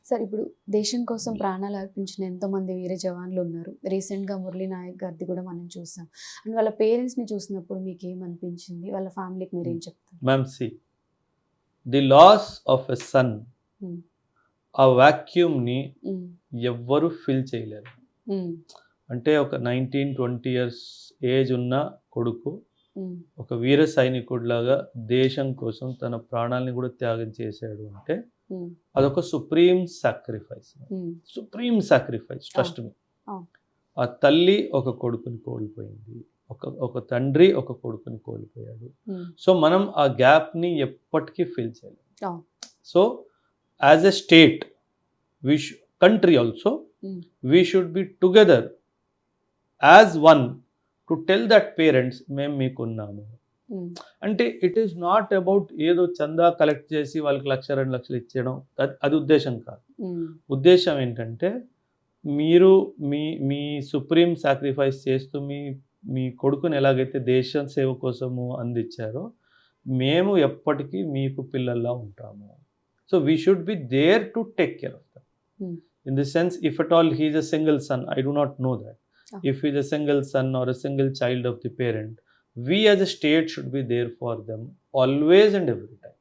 సార్, ఇప్పుడు దేశం కోసం ప్రాణాలు అర్పించిన ఎంతోమంది వీర జవాన్లు ఉన్నారు. రీసెంట్గా మురళీ నాయక్ గారిది కూడా మనం చూసాం. అండ్ వాళ్ళ పేరెంట్స్ని చూసినప్పుడు మీకు ఏమనిపించింది? వాళ్ళ ఫ్యామిలీకి మీరు ఏం చెప్తారు?
Ma'am, see the loss of a son, ఆ వాక్యూమ్ని ఎవ్వరూ ఫిల్ చేయలేరు. అంటే ఒక 19-20 years ఏజ్ ఉన్న కొడుకు ఒక వీర సైనికుడిలాగా దేశం కోసం తన ప్రాణాలని కూడా త్యాగం చేశాడు అంటే అదొక సుప్రీం సాక్రిఫైస్. Trust me. ఆ తల్లి ఒక కొడుకుని కోల్పోయింది, ఒక తండ్రి ఒక కొడుకుని కోల్పోయాడు. సో మనం ఆ గ్యాప్ని ఎప్పటికీ ఫిల్ చేయలేము. So as a state, country also we should be together as one to tell that parents మేము మీకున్నాము. అంటే ఇట్ ఈస్ నాట్ అబౌట్ ఏదో చందా కలెక్ట్ చేసి వాళ్ళకి 1,00,000-2 లక్షలు ఇచ్చేయడం, అది ఉద్దేశం కాదు. ఉద్దేశం ఏంటంటే మీరు మీ సుప్రీం సాక్రిఫైస్ చేస్తూ మీ కొడుకుని ఎలాగైతే దేశ సేవ కోసము అందించారో మేము ఎప్పటికీ మీకు పిల్లల్లా ఉంటాము. So we should be there to take care of them. In the sense, if at all he is a single son, I do not know that. If he is a single son or a single child of the parent, we as a state should be there for them always and every time.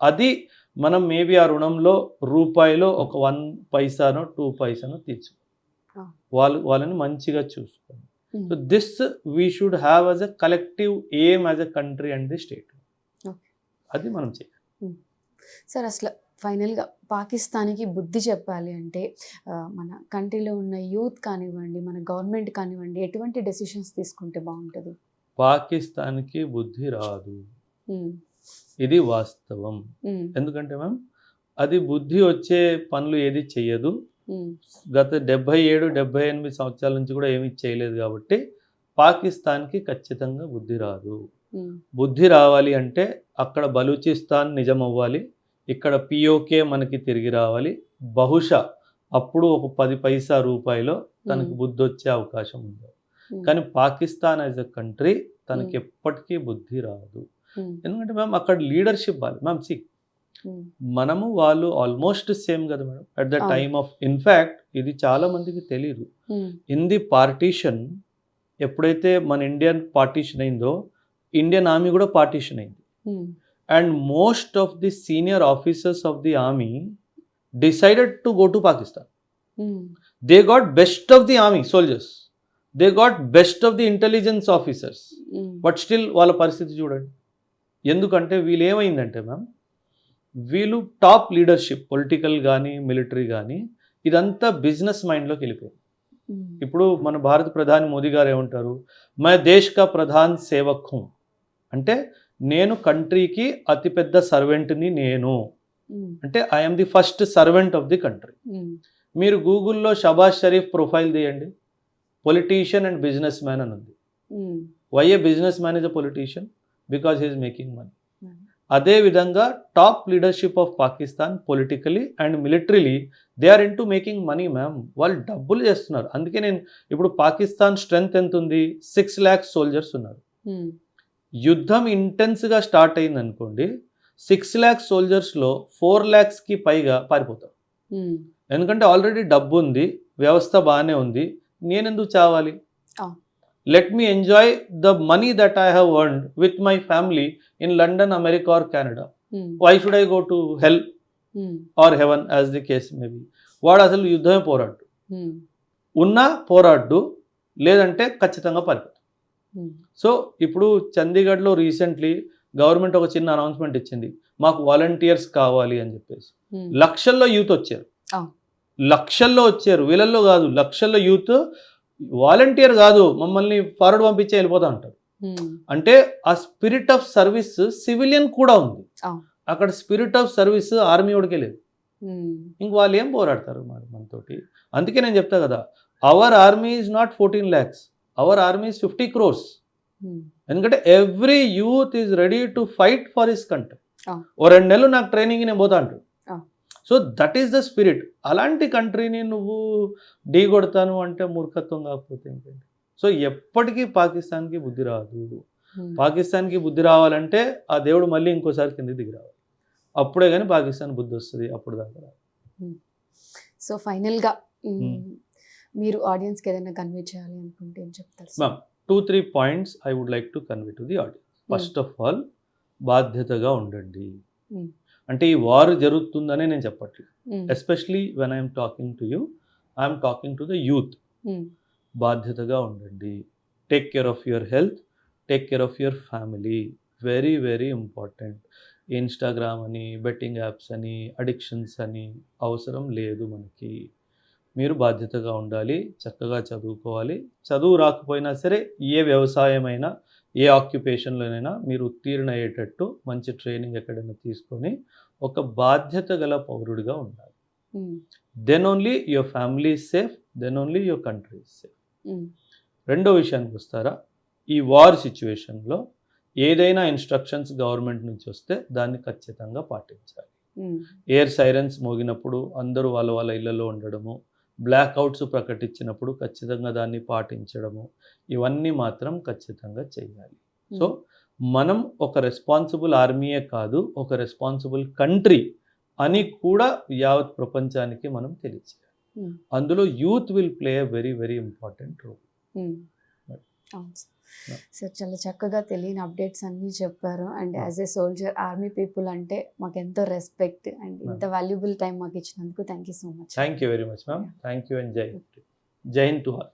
అది మనం మేబీ ఆ రుణంలో రూపాయిలో ఒక 1 పైసానో 2 పైసానో తీర్చు, వాళ్ళని మంచిగా చూసుకోండి. So this we should have as a collective aim as a country and the state. అది మనం చేయాలి.
సార్, అసలు ఫైనల్గా పాకిస్తాన్కి బుద్ధి చెప్పాలి అంటే మన కంట్రీలో ఉన్న యూత్ కానివ్వండి, మన గవర్నమెంట్ కానివ్వండి, ఎటువంటి డెసిషన్స్ తీసుకుంటే బాగుంటుంది?
పాకిస్తాన్కి బుద్ధి రాదు, ఇది వాస్తవం. ఎందుకంటే మ్యామ్ అది బుద్ధి వచ్చే పనులు ఏది చెయ్యదు. గత 77-78 సంవత్సరాల నుంచి కూడా ఏమీ చేయలేదు కాబట్టి పాకిస్తాన్కి ఖచ్చితంగా బుద్ధి రాదు. బుద్ధి రావాలి అంటే అక్కడ బలూచిస్తాన్ నిజం అవ్వాలి, ఇక్కడ పిఓకే మనకి తిరిగి రావాలి. బహుశా అప్పుడు ఒక 10 పైసా రూపాయిలో తనకి బుద్ధి వచ్చే అవకాశం ఉంది. కానీ పాకిస్తాన్ యాజ్ అ కంట్రీ తనకి ఎప్పటికీ బుద్ధి రాదు. ఎందుకంటే మ్యామ్ అక్కడ లీడర్షిప్ వాళ్ళు మ్యామ్ మనము వాళ్ళు ఆల్మోస్ట్ సేమ్ కదా madam at the time of. In fact ఇది చాలా మందికి తెలియదు. ఇన్ ది పార్టీషన్, ఎప్పుడైతే మన ఇండియన్ పార్టీషన్ అయిందో ఇండియన్ ఆర్మీ కూడా పార్టీషన్ అయింది. And most of the senior officers of the army decided to go to Pakistan. They got best of the army soldiers. They got best of the intelligence officers. But still వాళ్ళ పరిస్థితి చూడండి. ఎందుకంటే వీళ్ళు ఏమైందంటే మ్యామ్, వీళ్ళు టాప్ లీడర్షిప్ పొలిటికల్ కానీ మిలిటరీ కానీ ఇదంతా బిజినెస్ మైండ్లోకి వెళ్ళిపోయింది. ఇప్పుడు మన భారత ప్రధాని మోదీ గారు ఏమంటారు, మై దేశ్ కా ప్రధాన్ సేవక్ హూ, అంటే నేను కంట్రీకి అతిపెద్ద సర్వెంట్ని నేను, అంటే I'm the first servant of the country. మీరు గూగుల్లో షబాజ్ షరీఫ్ ప్రొఫైల్ తీయండి, పొలిటీషియన్ అండ్ బిజినెస్ మ్యాన్ అని ఉంది. Why a business man is a politician? Because he is making money. అదేవిధంగా top leadership of Pakistan politically and militarily they are in to making money ma'am. వాళ్ళు డబ్బులు చేస్తున్నారు. అందుకే నేను ఇప్పుడు పాకిస్తాన్ స్ట్రెంగ్త్ ఎంత ఉంది? 6 lakhs సోల్జర్స్ ఉన్నారు. యుద్ధం ఇంటెన్స్గా స్టార్ట్ అయింది అనుకోండి, 6 lakhs సోల్జర్స్లో 4 lakhsకి పైగా పారిపోతారు. ఎందుకంటే ఆల్రెడీ డబ్బు ఉంది, వ్యవస్థ బాగానే ఉంది, నేనెందుకు చావాలి? Let me enjoy the money that I have earned with my family in London, America or Canada. Why should I go to hell or heaven as the case maybe. వాడు అసలు యుద్ధమే పోరాడు, ఉన్నా పోరాడు, లేదంటే ఖచ్చితంగా పారిపోతాడు. సో ఇప్పుడు చండీగఢ్లో రీసెంట్లీ గవర్నమెంట్ ఒక చిన్న అనౌన్స్మెంట్ ఇచ్చింది, మాకు వాలంటీర్స్ కావాలి అని చెప్పేసి. లక్షల్లో యూత్ వచ్చారు, లక్షల్లో వచ్చారు, వీళ్ళల్లో కాదు, లక్షల్లో యూత్. వాలంటీర్ కాదు, మమ్మల్ని ఫార్వర్డ్ పంపించే వెళ్ళిపోతా అంటారు. అంటే ఆ స్పిరిట్ ఆఫ్ సర్వీస్ సివిలియన్ కూడా ఉంది అక్కడ. స్పిరిట్ ఆఫ్ సర్వీస్ ఆర్మీ వాడికే లేదు. ఇంక వాళ్ళు ఏం పోరాడతారు మరి మనతోటి? అందుకే నేను చెప్తా కదా, our army is not 14 lakhs, our army is 50 crores. ఎందుకంటే every youth is ready to fight for his country. ఓ 2 నెలలు నాకు ట్రైనింగ్ నేను పోతా అంటాడు. So that is the spirit. అలాంటి కంట్రీని నువ్వు ఢీ కొడతాను అంటే మూర్ఖత్వం కాకపోతే ఏంటంటే. సో ఎప్పటికీ పాకిస్తాన్కి బుద్ధి రాదు. పాకిస్తాన్కి బుద్ధి రావాలంటే ఆ దేవుడు మళ్ళీ ఇంకోసారి కింద దిగి రావాలి, అప్పుడే కానీ పాకిస్తాన్ బుద్ధి వస్తుంది, అప్పుడు దాకా రాదు.
సో ఫైనల్గా మీరు ఆడియన్స్కి ఏదైనా కన్వే చేయాలి అనుకుంటే ఏం చెప్తారు?
Ma'am 2-3 points I would like to convey to the audience. First of all, బాధ్యతగా ఉండండి. అంటే ఈ వార్ జరుగుతుందనే నేను చెప్పట్లేదు, especially when I'm talking to you, I'm talking to the youth. బాధ్యతగా ఉండండి. Take care of your health, take care of your family. Very very important. Instagram అని, బెట్టింగ్ యాప్స్ అని, అడిక్షన్స్ అని అవసరం లేదు మనకి. మీరు బాధ్యతగా ఉండాలి, చక్కగా చదువుకోవాలి. చదువు రాకపోయినా సరే, ఏ వ్యవసాయమైనా, ఏ ఆక్యుపేషన్లోనైనా మీరు ఉత్తీర్ణ అయ్యేటట్టు మంచి ట్రైనింగ్ ఎక్కడైనా తీసుకొని ఒక బాధ్యత గల పౌరుడిగా ఉండాలి. Then only your family is safe, then only your country is safe. రెండో విషయానికి వస్తారా, ఈ వార్ సిచ్యువేషన్లో ఏదైనా ఇన్స్ట్రక్షన్స్ గవర్నమెంట్ నుంచి వస్తే దాన్ని ఖచ్చితంగా పాటించాలి. ఎయిర్ సైరన్స్ మోగినప్పుడు అందరూ వాళ్ళ వాళ్ళ ఇళ్లలో ఉండడము, బ్లాక్అవుట్స్ ప్రకటించినప్పుడు ఖచ్చితంగా దాన్ని పాటించడము, ఇవన్నీ మాత్రం ఖచ్చితంగా చేయాలి. సో మనం ఒక రెస్పాన్సిబుల్ ఆర్మీయే కాదు, ఒక రెస్పాన్సిబుల్ కంట్రీ అని కూడా యావత్ ప్రపంచానికి మనం తెలియజేయాలి. అందులో youth will play a very very important role.
Sir చాలా చక్కగా తెలియని అప్డేట్స్ అన్నీ చెప్పారు. And as a soldier, army people అంటే మాకు ఎంతో రెస్పెక్ట్. అండ్ ఇంత వాల్యుబుల్ టైం మాకు ఇచ్చినందుకు thank you so much.
Thank you very much ma'am. Thank you and Jai Hind to all.